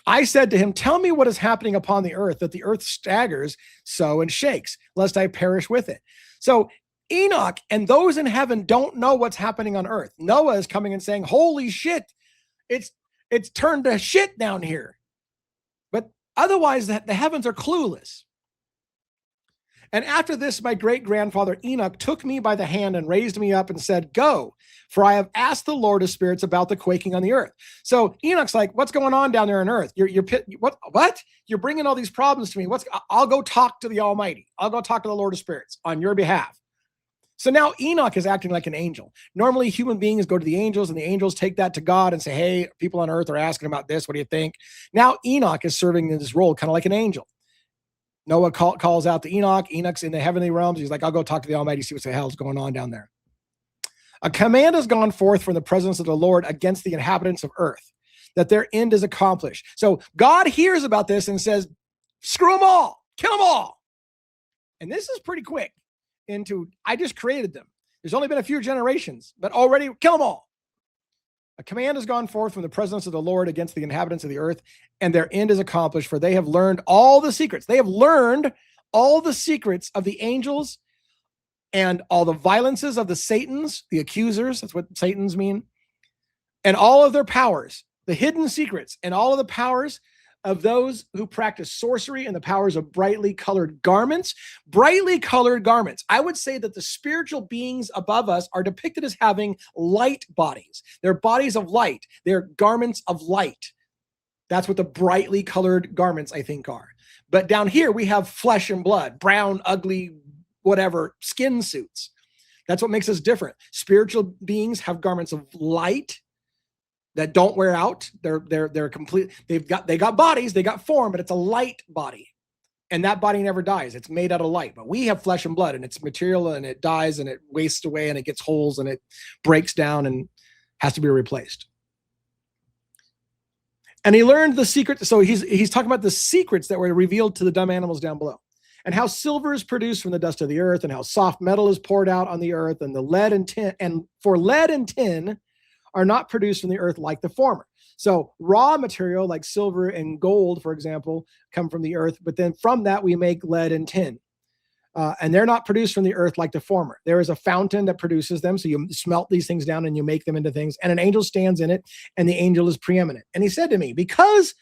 Speaker 1: I said to him, tell me what is happening upon the earth, that the earth staggers so and shakes, lest I perish with it. So Enoch and those in heaven don't know what's happening on earth. Noah is coming and saying, holy shit, it's turned to shit down here. But otherwise, the heavens are clueless. And after this, my great-grandfather Enoch took me by the hand and raised me up and said, go, for I have asked the Lord of spirits about the quaking on the earth. So Enoch's like, what's going on down there on earth? What? You're bringing all these problems to me. I'll go talk to the Almighty. I'll go talk to the Lord of spirits on your behalf. So now Enoch is acting like an angel. Normally human beings go to the angels and the angels take that to God and say, hey, people on earth are asking about this. What do you think? Now Enoch is serving in this role kind of like an angel. Noah calls out to Enoch. Enoch's in the heavenly realms. He's like, I'll go talk to the Almighty, see what the hell is going on down there. A command has gone forth from the presence of the Lord against the inhabitants of earth, that their end is accomplished. So God hears about this and says, screw them all, kill them all. And this is pretty quick into, I just created them. There's only been a few generations, but already kill them all. A command has gone forth from the presence of the Lord against the inhabitants of the earth, and their end is accomplished, for they have learned all the secrets. They have learned all the secrets of the angels and all the violences of the Satans, the accusers, that's what Satans mean, and all of their powers, the hidden secrets, and all of the powers of those who practice sorcery and the powers of brightly colored garments. Brightly colored garments. I would say that the spiritual beings above us are depicted as having light bodies. They're bodies of light. They're garments of light. That's what the brightly colored garments, I think, are. But down here, we have flesh and blood, brown, ugly, whatever, skin suits. That's what makes us different. Spiritual beings have garments of light that don't wear out. They're complete. They got bodies, they got form, but it's a light body. And that body never dies. It's made out of light. But we have flesh and blood, and it's material, and it dies, and it wastes away, and it gets holes, and it breaks down and has to be replaced. And he learned the secret. So he's talking about the secrets that were revealed to the dumb animals down below, and how silver is produced from the dust of the earth, and how soft metal is poured out on the earth, and the lead and tin, and for lead and tin are not produced from the earth like the former. So raw material like silver and gold, for example, come from the earth, but then from that we make lead and tin. And they're not produced from the earth like the former. There is a fountain that produces them. So you smelt these things down and you make them into things, and an angel stands in it, and the angel is preeminent. And he said to me, because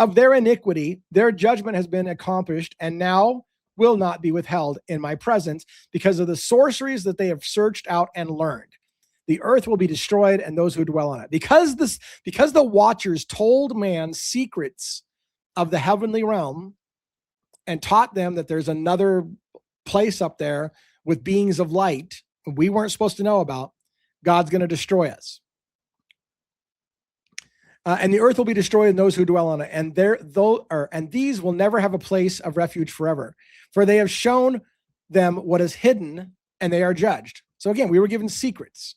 Speaker 1: of their iniquity, their judgment has been accomplished, and now will not be withheld in my presence because of the sorceries that they have searched out and learned. The earth will be destroyed and those who dwell on it. Because the watchers told man secrets of the heavenly realm and taught them that there's another place up there with beings of light we weren't supposed to know about, God's going to destroy us. And the earth will be destroyed and those who dwell on it. And these will never have a place of refuge forever, for they have shown them what is hidden, and they are judged. So again, we were given secrets.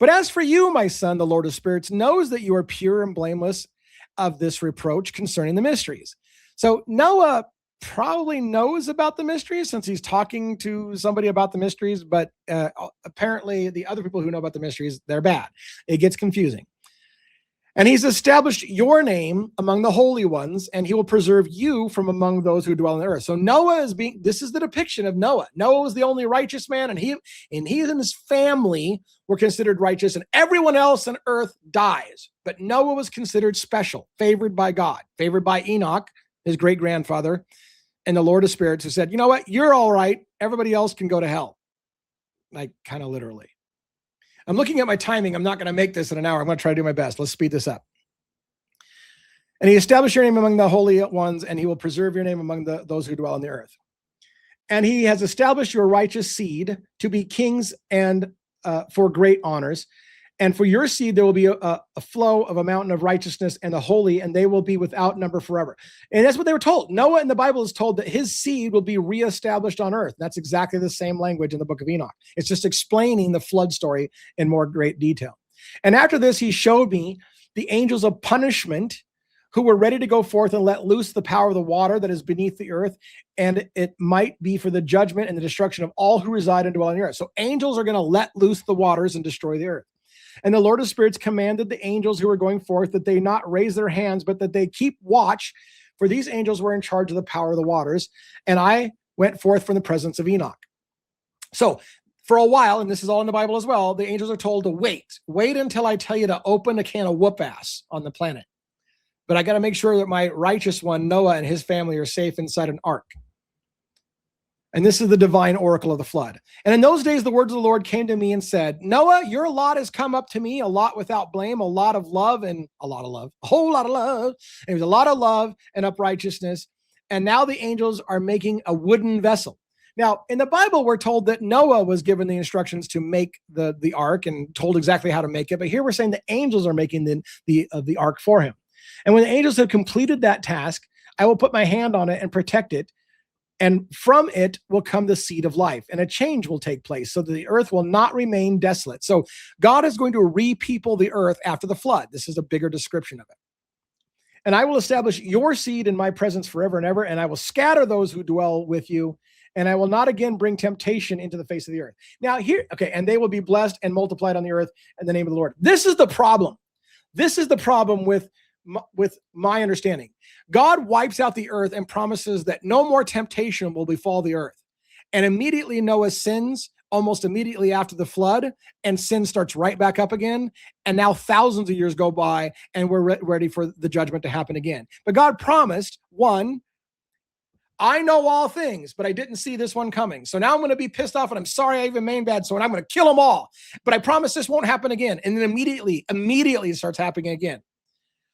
Speaker 1: But as for you, my son, the Lord of spirits knows that you are pure and blameless of this reproach concerning the mysteries. So Noah probably knows about the mysteries since he's talking to somebody about the mysteries, but apparently the other people who know about the mysteries, they're bad. It gets confusing. And he's established your name among the holy ones, and he will preserve you from among those who dwell on the earth. So Noah this is the depiction of Noah. Noah was the only righteous man, and he and his family were considered righteous, and everyone else on earth dies. But Noah was considered special, favored by God, favored by Enoch, his great-grandfather, and the Lord of spirits, who said, you know what, you're all right. Everybody else can go to hell. Like, kind of literally. I'm looking at my timing. I'm not going to make this in an hour. I'm going to try to do my best. Let's speed this up. And he established your name among the holy ones, and he will preserve your name among those who dwell on the earth. And he has established your righteous seed to be kings and for great honors. And for your seed, there will be a flow of a mountain of righteousness and the holy, and they will be without number forever. And that's what they were told. Noah in the Bible is told that his seed will be reestablished on earth. That's exactly the same language in the Book of Enoch. It's just explaining the flood story in more great detail. And after this, he showed me the angels of punishment who were ready to go forth and let loose the power of the water that is beneath the earth, and it might be for the judgment and the destruction of all who reside and dwell on the earth. So angels are going to let loose the waters and destroy the earth. And the Lord of spirits commanded the angels who were going forth that they not raise their hands, but that they keep watch, for these angels were in charge of the power of the waters. And I went forth from the presence of Enoch. So for a while, and this is all in the Bible as well, the angels are told to wait until I tell you to open a can of whoop ass on the planet. But I got to make sure that my righteous one, Noah, and his family are safe inside an ark. And this is the divine oracle of the flood. And in those days, the words of the Lord came to me and said, Noah, your lot has come up to me, a lot without blame, a lot of love and a lot of love, a whole lot of love. And it was a lot of love and uprightness. And now the angels are making a wooden vessel. Now, in the Bible, we're told that Noah was given the instructions to make the ark and told exactly how to make it. But here we're saying the angels are making the ark for him. And when the angels have completed that task, I will put my hand on it and protect it. And from it will come the seed of life, and a change will take place so that the earth will not remain desolate. So God is going to re-people the earth after the flood. This is a bigger description of it. And I will establish your seed in my presence forever and ever, and I will scatter those who dwell with you, and I will not again bring temptation into the face of the earth. Now here, okay, and they will be blessed and multiplied on the earth in the name of the Lord. This is the problem. This is the problem with my understanding. God wipes out the earth and promises that no more temptation will befall the earth. And immediately Noah sins, almost immediately after the flood, and sin starts right back up again. And now thousands of years go by and we're ready for the judgment to happen again. But God promised, one, I know all things, but I didn't see this one coming. So now I'm going to be pissed off and I'm sorry I even made bad. So I'm going to kill them all. But I promise this won't happen again. And then immediately it starts happening again.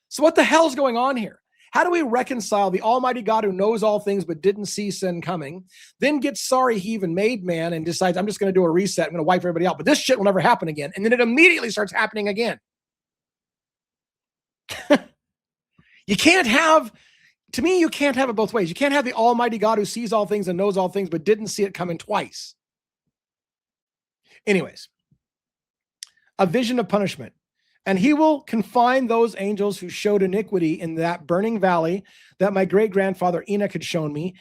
Speaker 1: So what the hell's going on here? How do we reconcile the Almighty God who knows all things but didn't see sin coming, then gets sorry he even made man and decides, I'm just going to do a reset, I'm going to wipe everybody out, but this shit will never happen again. And then it immediately starts happening again. You can't have it both ways. You can't have the Almighty God who sees all things and knows all things but didn't see it coming twice. Anyways, a vision of punishment. And he will confine those angels who showed iniquity in that burning valley that my great-grandfather Enoch had shown me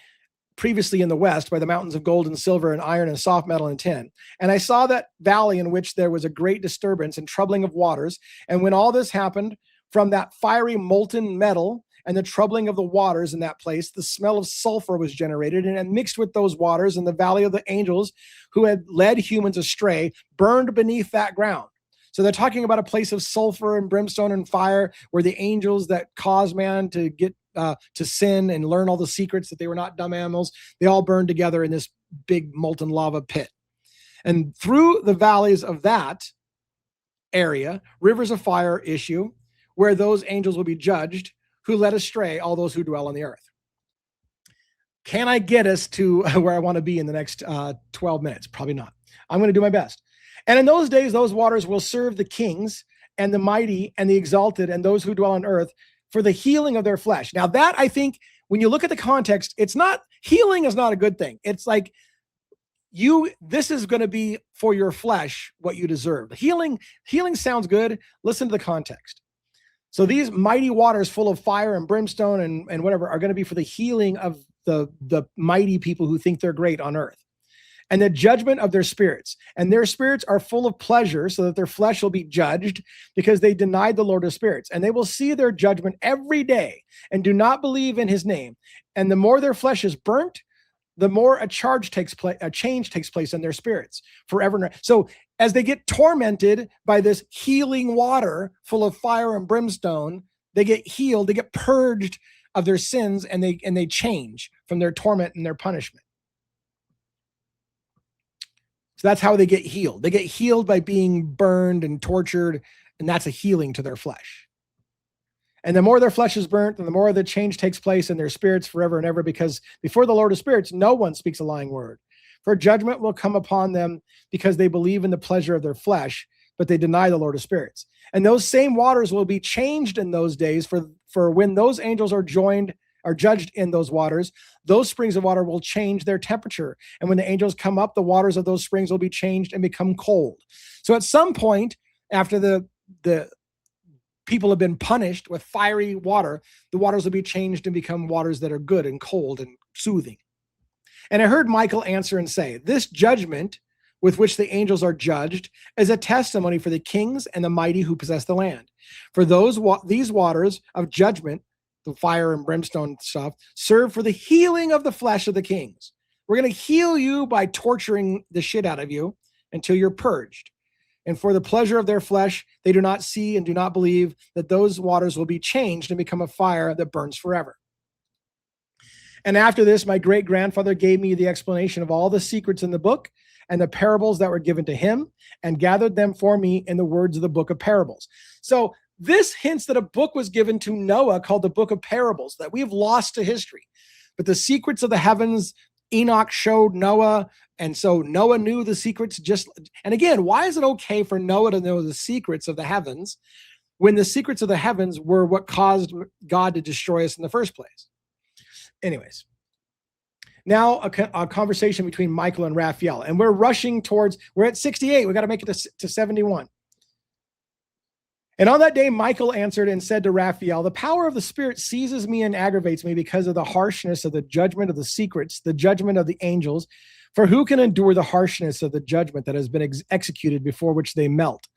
Speaker 1: previously in the west by the mountains of gold and silver and iron and soft metal and tin. And I saw that valley in which there was a great disturbance and troubling of waters. And when all this happened, from that fiery molten metal and the troubling of the waters in that place, the smell of sulfur was generated, and it mixed with those waters, and the valley of the angels who had led humans astray burned beneath that ground. So they're talking about a place of sulfur and brimstone and fire where the angels that caused man to get to sin and learn all the secrets that they were not dumb animals, they all burned together in this big molten lava pit. And through the valleys of that area, rivers of fire issue where those angels will be judged who led astray all those who dwell on the earth. Can I get us to where I want to be in the next 12 minutes? Probably not. I'm going to do my best. And in those days, those waters will serve the kings and the mighty and the exalted and those who dwell on earth for the healing of their flesh. Now that, I think, when you look at the context, healing is not a good thing. It's like this is going to be for your flesh what you deserve. Healing sounds good. Listen to the context. So these mighty waters full of fire and brimstone and whatever are going to be for the healing of the mighty people who think they're great on earth. And the judgment of their spirits. And their spirits are full of pleasure so that their flesh will be judged because they denied the Lord of spirits. And they will see their judgment every day and do not believe in his name. And the more their flesh is burnt, the more a change takes place in their spirits forever and ever. So as they get tormented by this healing water full of fire and brimstone, they get healed, they get purged of their sins, and they change from their torment and their punishment. So that's how they get healed. They get healed by being burned and tortured, and that's a healing to their flesh. And the more their flesh is burnt, and the more the change takes place in their spirits forever and ever, because before the Lord of spirits, no one speaks a lying word. For judgment will come upon them because they believe in the pleasure of their flesh, but they deny the Lord of spirits. And those same waters will be changed in those days, for when those angels are judged in those waters, those springs of water will change their temperature. And when the angels come up, the waters of those springs will be changed and become cold. So at some point after the people have been punished with fiery water, the waters will be changed and become waters that are good and cold and soothing. And I heard Michael answer and say, this judgment with which the angels are judged is a testimony for the kings and the mighty who possess the land. For these waters of judgment, the fire and brimstone stuff, serve for the healing of the flesh of the kings. We're going to heal you by torturing the shit out of you until you're purged. And for the pleasure of their flesh, they do not see and do not believe that those waters will be changed and become a fire that burns forever. And after this, my great-grandfather gave me the explanation of all the secrets in the book and the parables that were given to him, and gathered them for me in the words of the book of parables. So this hints that a book was given to Noah called the Book of Parables that we've lost to history. But the secrets of the heavens, Enoch showed Noah, and so Noah knew the secrets and again, why is it okay for Noah to know the secrets of the heavens when the secrets of the heavens were what caused God to destroy us in the first place? Anyways, now a conversation between Michael and Raphael, and we're at 68. We got to make it to 71. And on that day, Michael answered and said to Raphael, the power of the Spirit seizes me and aggravates me because of the harshness of the judgment of the secrets, the judgment of the angels. For who can endure the harshness of the judgment that has been executed before which they melt?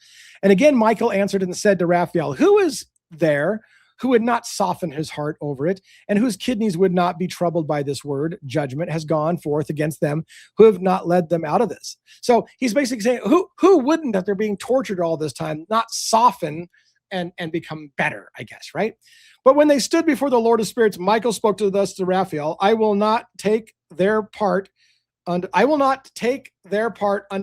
Speaker 1: And again, Michael answered and said to Raphael, who is there who would not soften his heart over it, and whose kidneys would not be troubled by this word? Judgment has gone forth against them who have not led them out of this. So he's basically saying, who wouldn't, that they're being tortured all this time, not soften and become better, I guess, right? But when they stood before the Lord of Spirits, Michael spoke to Raphael, I will not take their part under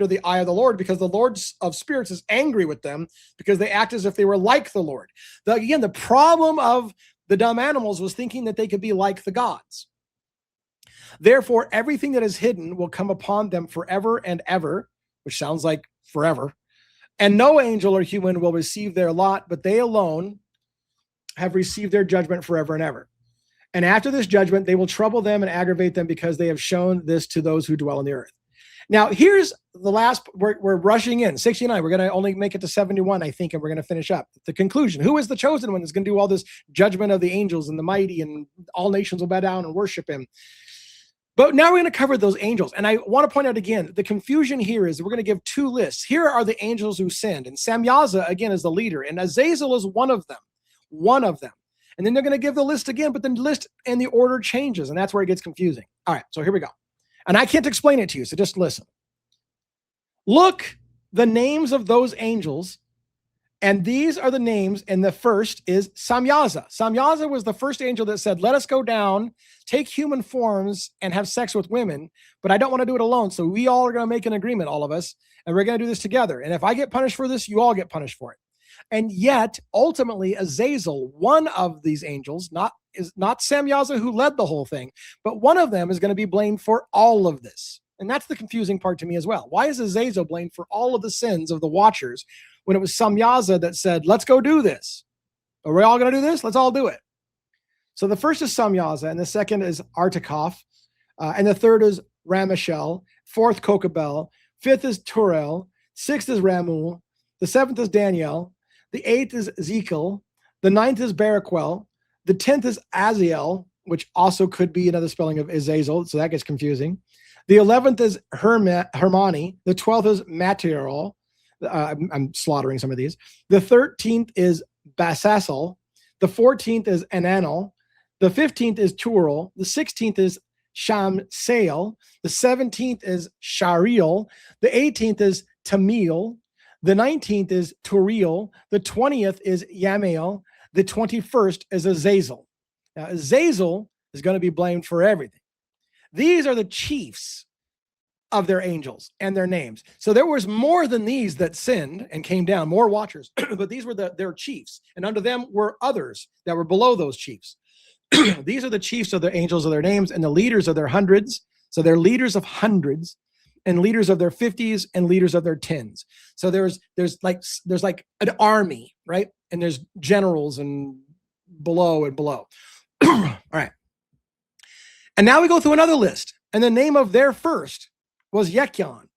Speaker 1: the eye of the Lord, because the Lord of Spirits is angry with them because they act as if they were like the Lord. Again, the problem of the dumb animals was thinking that they could be like the gods. Therefore, everything that is hidden will come upon them forever and ever, which sounds like forever. And no angel or human will receive their lot, but they alone have received their judgment forever and ever. And after this judgment, they will trouble them and aggravate them because they have shown this to those who dwell on the earth. Now, here's the last, we're rushing in, 69. We're going to only make it to 71, I think, and we're going to finish up. The conclusion, who is the chosen one that's going to do all this judgment of the angels and the mighty, and all nations will bow down and worship him? But now we're going to cover those angels. And I want to point out again, the confusion here is we're going to give two lists. Here are the angels who sinned. And Samyaza, again, is the leader. And Azazel is one of them. And then they're going to give the list again, but the list and the order changes, and that's where it gets confusing. All right, so here we go. And I can't explain it to you, so just listen. Look, the names of those angels, and these are the names, and the first is Samyaza. Samyaza was the first angel that said, let us go down, take human forms, and have sex with women, but I don't want to do it alone, so we all are going to make an agreement, all of us, and we're going to do this together. And if I get punished for this, you all get punished for it. And yet, ultimately, Azazel, one of these angels, not Samyaza who led the whole thing, but one of them is going to be blamed for all of this. And that's the confusing part to me as well. Why is Azazel blamed for all of the sins of the watchers when it was Samyaza that said, let's go do this? Are we all going to do this? Let's all do it. So the first is Samyaza, and the second is Artakoff, and the third is Ramashel, fourth Kokabel, fifth is Turel, sixth is Ramul, the seventh is Daniel, the eighth is Ezekiel, the ninth is Baraquel, the 10th is Aziel, which also could be another spelling of Azazel, so that gets confusing. The 11th is Hermani, the 12th is Material. I'm slaughtering some of these. The 13th is Basasel, the 14th is Ananel, the 15th is Turel, the 16th is Shamsael, the 17th is Shariel, the 18th is Tamil, the 19th is Turiel, the 20th is Yamael, the 21st is Azazel. Now, Azazel is going to be blamed for everything. These are the chiefs of their angels and their names. So there was more than these that sinned and came down, more watchers, but these were their chiefs. And under them were others that were below those chiefs. These are the chiefs of their angels of their names, and the leaders of their hundreds. So they're leaders of hundreds, and leaders of their 50s, and leaders of their 10s. So there's like an army, right? And there's generals and below and below. All right. And now we go through another list. And the name of their first was Yekon.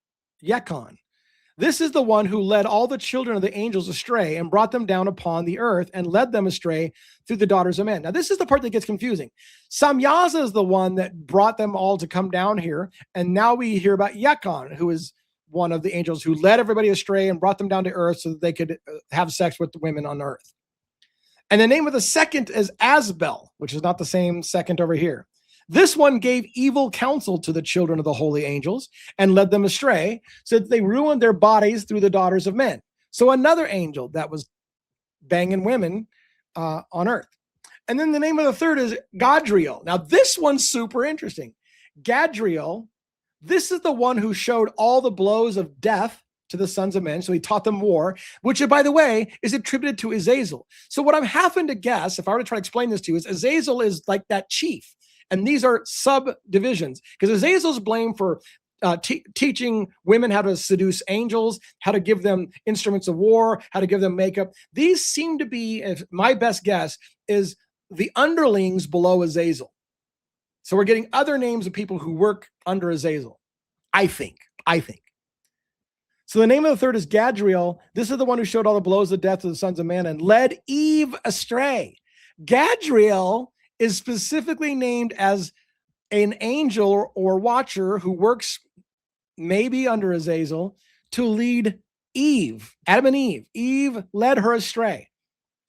Speaker 1: This is the one who led all the children of the angels astray and brought them down upon the earth and led them astray through the daughters of men. Now, this is the part that gets confusing. Samyaza is the one that brought them all to come down here. And now we hear about Yekon, who is one of the angels who led everybody astray and brought them down to earth so that they could have sex with the women on earth. And the name of the second is Asbel, which is not the same second over here. This one gave evil counsel to the children of the holy angels and led them astray, so that they ruined their bodies through the daughters of men. So another angel that was banging women on earth. And then the name of the third is Gadriel. Now this one's super interesting. Gadriel, this is the one who showed all the blows of death to the sons of men. So he taught them war, which, by the way, is attributed to Azazel. So what I'm having to guess, if I were to try to explain this to you, is Azazel is like that chief. And these are subdivisions, because Azazel's blamed for teaching women how to seduce angels, how to give them instruments of war, how to give them makeup. These seem to be, if my best guess, is the underlings below Azazel. So we're getting other names of people who work under Azazel, I think. So the name of the third is Gadriel. This is the one who showed all the blows of death to the sons of man and led Eve astray. Gadriel is specifically named as an angel or watcher who works maybe under Azazel to lead Eve, Adam and Eve. Eve led her astray.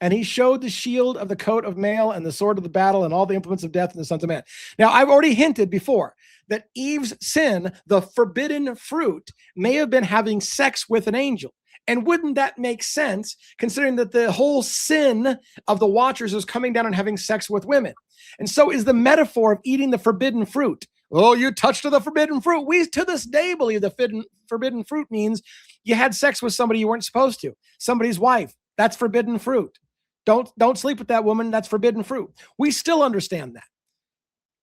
Speaker 1: And he showed the shield of the coat of mail and the sword of the battle and all the implements of death in the sons of man. Now, I've already hinted before that Eve's sin, the forbidden fruit, may have been having sex with an angel. And wouldn't that make sense, considering that the whole sin of the watchers is coming down and having sex with women? And so is the metaphor of eating the forbidden fruit. Oh, you touched the forbidden fruit. We, to this day, believe the forbidden fruit means you had sex with somebody you weren't supposed to. Somebody's wife. That's forbidden fruit. Don't sleep with that woman. That's forbidden fruit. We still understand that.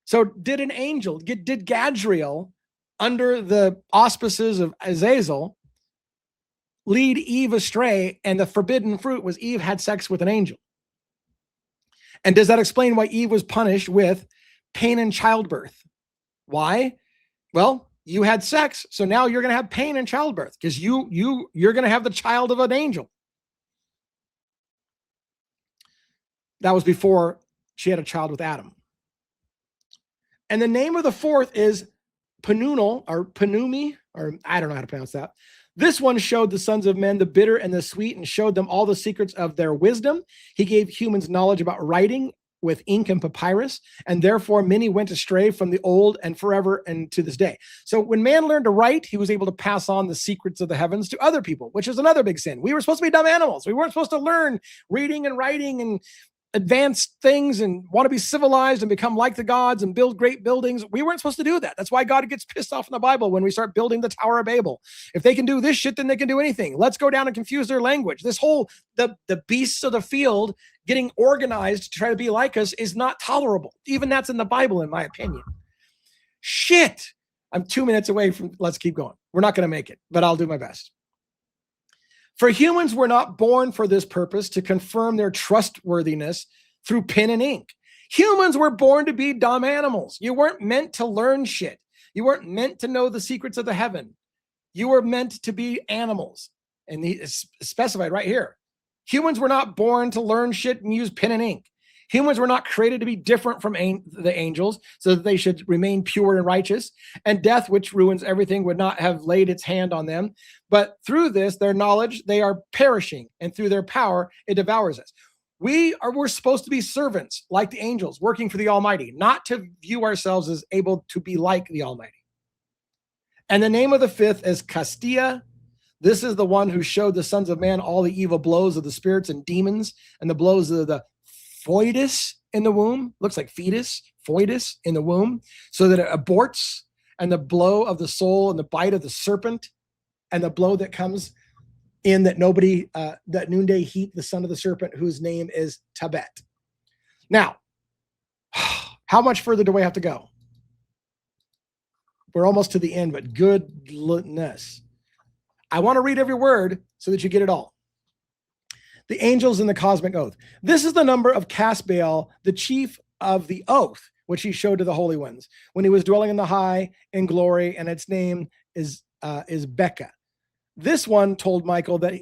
Speaker 1: So did Gadriel, under the auspices of Azazel, lead Eve astray, and the forbidden fruit was Eve had sex with an angel? And does that explain why Eve was punished with pain in childbirth? Why? Well, you had sex, so now you're going to have pain in childbirth because you're going to have the child of an angel. That was before she had a child with Adam. And the name of the fourth is Penunel, or Penumi, or I don't know how to pronounce that. This one showed the sons of men the bitter and the sweet and showed them all the secrets of their wisdom. He gave humans knowledge about writing with ink and papyrus, and therefore many went astray from the old and forever and to this day. So when man learned to write, he was able to pass on the secrets of the heavens to other people, which is another big sin. We were supposed to be dumb animals. We weren't supposed to learn reading and writing and advanced things and want to be civilized and become like the gods and build great buildings. We weren't supposed to do that. That's why God gets pissed off in the Bible when we start building the Tower of Babel. If they can do this shit, then they can do anything. Let's go down and confuse their language. This whole, the beasts of the field getting organized to try to be like us is not tolerable. Even that's in the Bible, in my opinion. Shit. I'm 2 minutes away from, let's keep going. We're not going to make it, but I'll do my best. For humans were not born for this purpose, to confirm their trustworthiness through pen and ink. Humans were born to be dumb animals. You weren't meant to learn shit. You weren't meant to know the secrets of the heaven. You were meant to be animals. And it's specified right here. Humans were not born to learn shit and use pen and ink. Humans were not created to be different from the angels so that they should remain pure and righteous. And death, which ruins everything, would not have laid its hand on them. But through this, their knowledge, they are perishing. And through their power, it devours us. We're supposed to be servants like the angels, working for the Almighty, not to view ourselves as able to be like the Almighty. And the name of the fifth is Castia. This is the one who showed the sons of man all the evil blows of the spirits and demons and the blows of the foetus in the womb. Looks like fetus, foetus in the womb, so that it aborts, and the blow of the soul and the bite of the serpent and the blow that comes in that that noonday heat, the son of the serpent, whose name is Tabet. Now, how much further do we have to go? We're almost to the end, but goodness. I want to read every word so that you get it all. The angels in the cosmic oath. This is the number of Casbael, the chief of the oath, which he showed to the holy ones when he was dwelling in the high in glory, and its name is Becca. This one told Michael that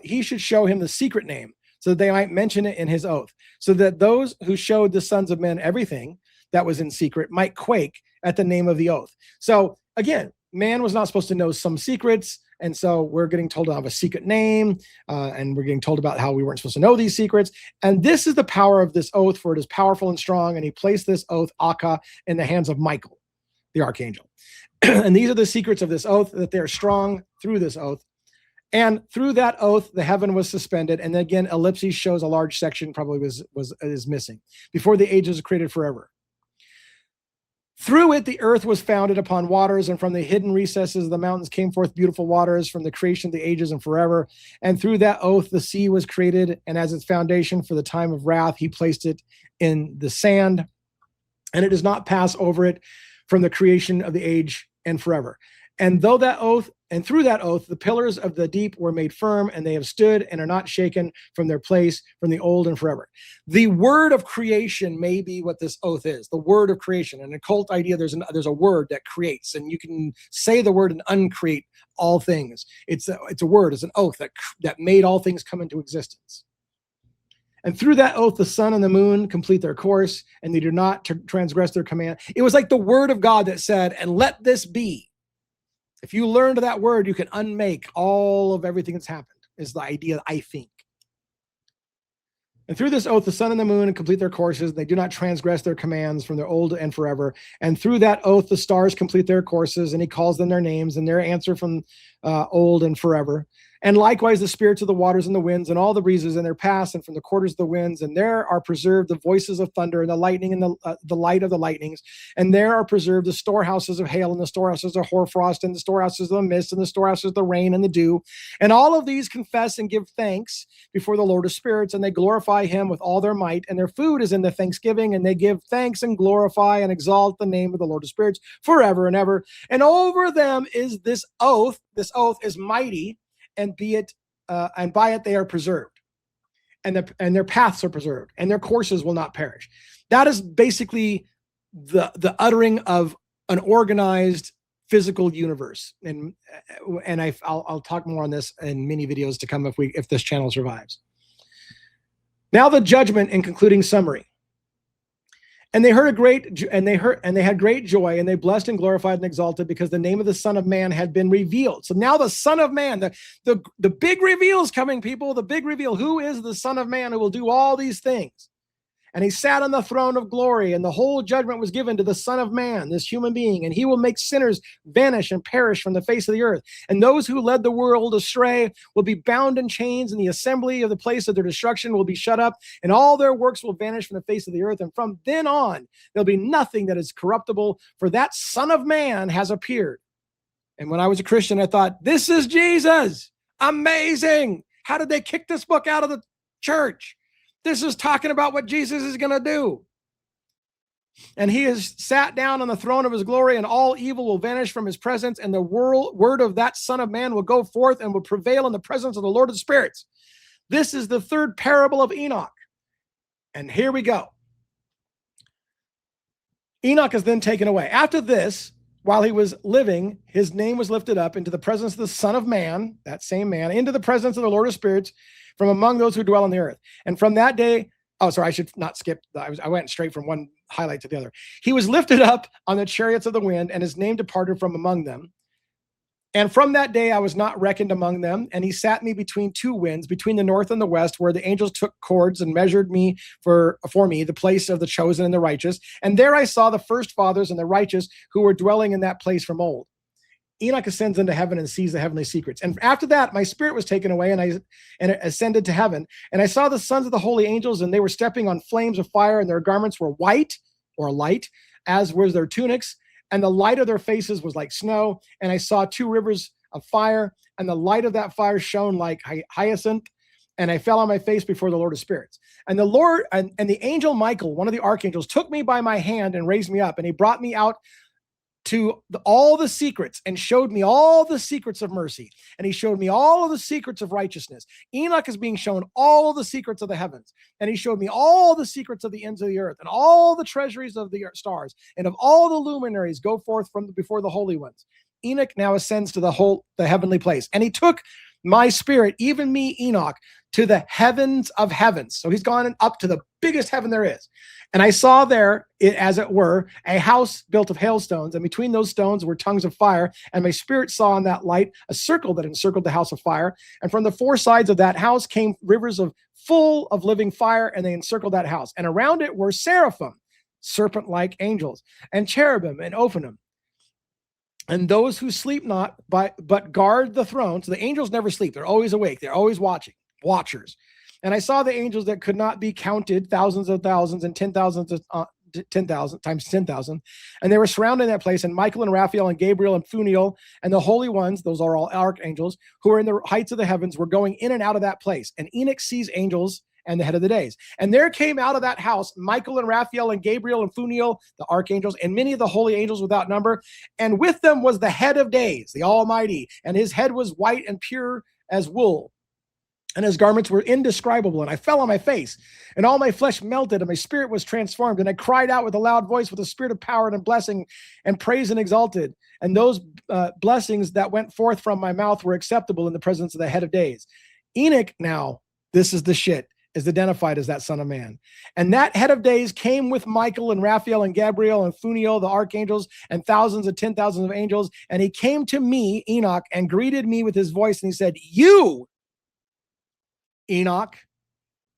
Speaker 1: he should show him the secret name so that they might mention it in his oath, so that those who showed the sons of men everything that was in secret might quake at the name of the oath. So again, man was not supposed to know some secrets. And so we're getting told to have a secret name, and we're getting told about how we weren't supposed to know these secrets. And this is the power of this oath, for it is powerful and strong. And he placed this oath, Akka, in the hands of Michael, the archangel. And these are the secrets of this oath, that they're strong through this oath. And through that oath, the heaven was suspended. And again, ellipses shows a large section probably is missing. Before the ages were created forever. Through it, the earth was founded upon waters, and from the hidden recesses of the mountains came forth beautiful waters from the creation of the ages and forever. And through that oath, the sea was created, and as its foundation for the time of wrath, he placed it in the sand, and it does not pass over it from the creation of the age and forever. And through that oath, the pillars of the deep were made firm, and they have stood and are not shaken from their place from the old and forever. The word of creation may be what this oath is. The word of creation, an occult idea. There's a word that creates, and you can say the word and uncreate all things. It's a word. It's an oath that made all things come into existence. And through that oath, the sun and the moon complete their course, and they do not transgress their command. It was like the word of God that said, and let this be. If you learned that word, you can unmake all of everything that's happened, is the idea, I think. And through this oath, the sun and the moon complete their courses. They do not transgress their commands from their old and forever. And through that oath, the stars complete their courses, and he calls them their names and their answer from old and forever. And likewise, the spirits of the waters and the winds and all the breezes in their pass and from the quarters of the winds. And there are preserved the voices of thunder and the lightning and the light of the lightnings. And there are preserved the storehouses of hail and the storehouses of hoarfrost and the storehouses of the mist and the storehouses of the rain and the dew. And all of these confess and give thanks before the Lord of spirits, and they glorify him with all their might. And their food is in the thanksgiving, and they give thanks and glorify and exalt the name of the Lord of spirits forever and ever. And over them is this oath. This oath is mighty. And by it they are preserved, and their paths are preserved, and their courses will not perish. That is basically the uttering of an organized physical universe, and I'll talk more on this in many videos to come if this channel survives. Now the judgment and concluding summary. And they had great joy, and they blessed and glorified and exalted, because the name of the Son of Man had been revealed. So now the Son of Man, the big reveal is coming, people. The big reveal. Who is the Son of Man who will do all these things? And he sat on the throne of glory, and the whole judgment was given to the Son of Man, this human being, and he will make sinners vanish and perish from the face of the earth. And those who led the world astray will be bound in chains, and the assembly of the place of their destruction will be shut up, and all their works will vanish from the face of the earth. And from then on, there'll be nothing that is corruptible, for that Son of Man has appeared. And when I was a Christian, I thought, this is Jesus. Amazing. How did they kick this book out of the church? This is talking about what Jesus is going to do. And he has sat down on the throne of his glory, and all evil will vanish from his presence, and the word of that Son of Man will go forth and will prevail in the presence of the Lord of spirits. This is the third parable of Enoch. And here we go. Enoch is then taken away. After this, while he was living, his name was lifted up into the presence of the Son of Man, that same man, into the presence of the Lord of spirits, from among those who dwell on the earth. And from that day, I should not skip. I went straight from one highlight to the other. He was lifted up on the chariots of the wind, and his name departed from among them. And from that day, I was not reckoned among them. And he sat me between two winds, between the north and the west, where the angels took cords and measured me for me, the place of the chosen and the righteous. And there I saw the first fathers and the righteous who were dwelling in that place from old. Enoch ascends into heaven and sees the heavenly secrets. And after that, my spirit was taken away, and it ascended to heaven. And I saw the sons of the holy angels, and they were stepping on flames of fire, and their garments were white or light, as was their tunics. And the light of their faces was like snow. And I saw two rivers of fire, and the light of that fire shone like hyacinth. And I fell on my face before the Lord of spirits. And the Lord and the angel Michael, one of the archangels, took me by my hand and raised me up, and he brought me out to all the secrets, and showed me all the secrets of mercy. And he showed me all of the secrets of righteousness. Enoch is being shown all of the secrets of the heavens. And he showed me all the secrets of the ends of the earth, and all the treasuries of the stars, and of all the luminaries go forth from before the holy ones. Enoch now ascends to the heavenly place. And he took my spirit, even me, Enoch, to the heavens of heavens. So he's gone up to the biggest heaven there is. And I saw there, as it were, a house built of hailstones. And between those stones were tongues of fire. And my spirit saw in that light a circle that encircled the house of fire. And from the four sides of that house came rivers full of living fire, and they encircled that house. And around it were seraphim, serpent-like angels, and cherubim and Ophanim. And those who sleep not, but guard the throne. So the angels never sleep. They're always awake. They're always watchers. And I saw the angels that could not be counted, thousands of thousands and 10,000 10,000 times 10,000. And they were surrounding that place. And Michael and Raphael and Gabriel and Funiel and the holy ones, those are all archangels, who are in the heights of the heavens, were going in and out of that place. And Enoch sees angels and the head of the days. And there came out of that house Michael and Raphael and Gabriel and Funiel, the archangels, and many of the holy angels without number. And with them was the head of days, the Almighty. And his head was white and pure as wool. And his garments were indescribable. And I fell on my face, and all my flesh melted, and my spirit was transformed. And I cried out with a loud voice with a spirit of power and blessing and praise and exalted. And those blessings that went forth from my mouth were acceptable in the presence of the head of days. Enoch, now, this is the shit, is identified as that son of man. And that head of days came with Michael and Raphael and Gabriel and Funiel, the archangels, and thousands and 10,000 of angels. And he came to me, Enoch, and greeted me with his voice. And he said, "You, Enoch,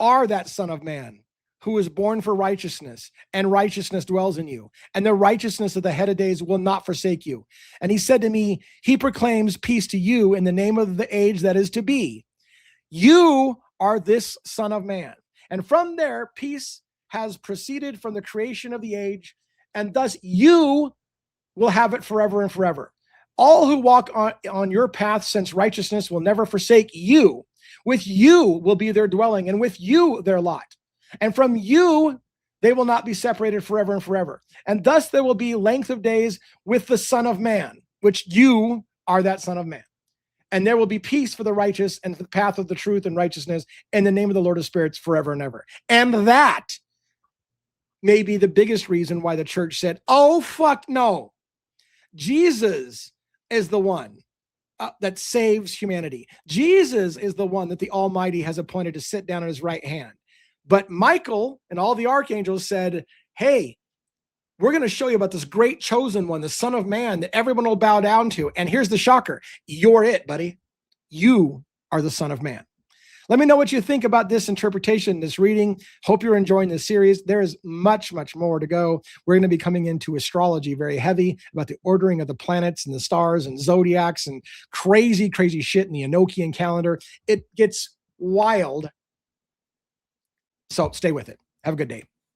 Speaker 1: are that son of man who was born for righteousness, and righteousness dwells in you. And the righteousness of the head of days will not forsake you." And he said to me, "He proclaims peace to you in the name of the age that is to be. You are this son of man." And from there, peace has proceeded from the creation of the age, and thus you will have it forever and forever. All who walk on your path since righteousness will never forsake you. With you will be their dwelling, and with you their lot. And from you they will not be separated forever and forever. And thus there will be length of days with the Son of Man, which you are that Son of Man. And there will be peace for the righteous and the path of the truth and righteousness in the name of the Lord of spirits forever and ever. And that may be the biggest reason why the church said, "Oh, fuck no. Jesus is the one that saves humanity. Jesus is the one that the Almighty has appointed to sit down at his right hand." But Michael and all the archangels said, "Hey, we're going to show you about this great chosen one, the Son of Man that everyone will bow down to." And here's the shocker. You're it, buddy. You are the Son of Man. Let me know what you think about this interpretation, this reading. Hope you're enjoying this series. There is much, much more to go. We're going to be coming into astrology very heavy about the ordering of the planets and the stars and zodiacs and crazy, crazy shit in the Enochian calendar. It gets wild. So stay with it. Have a good day.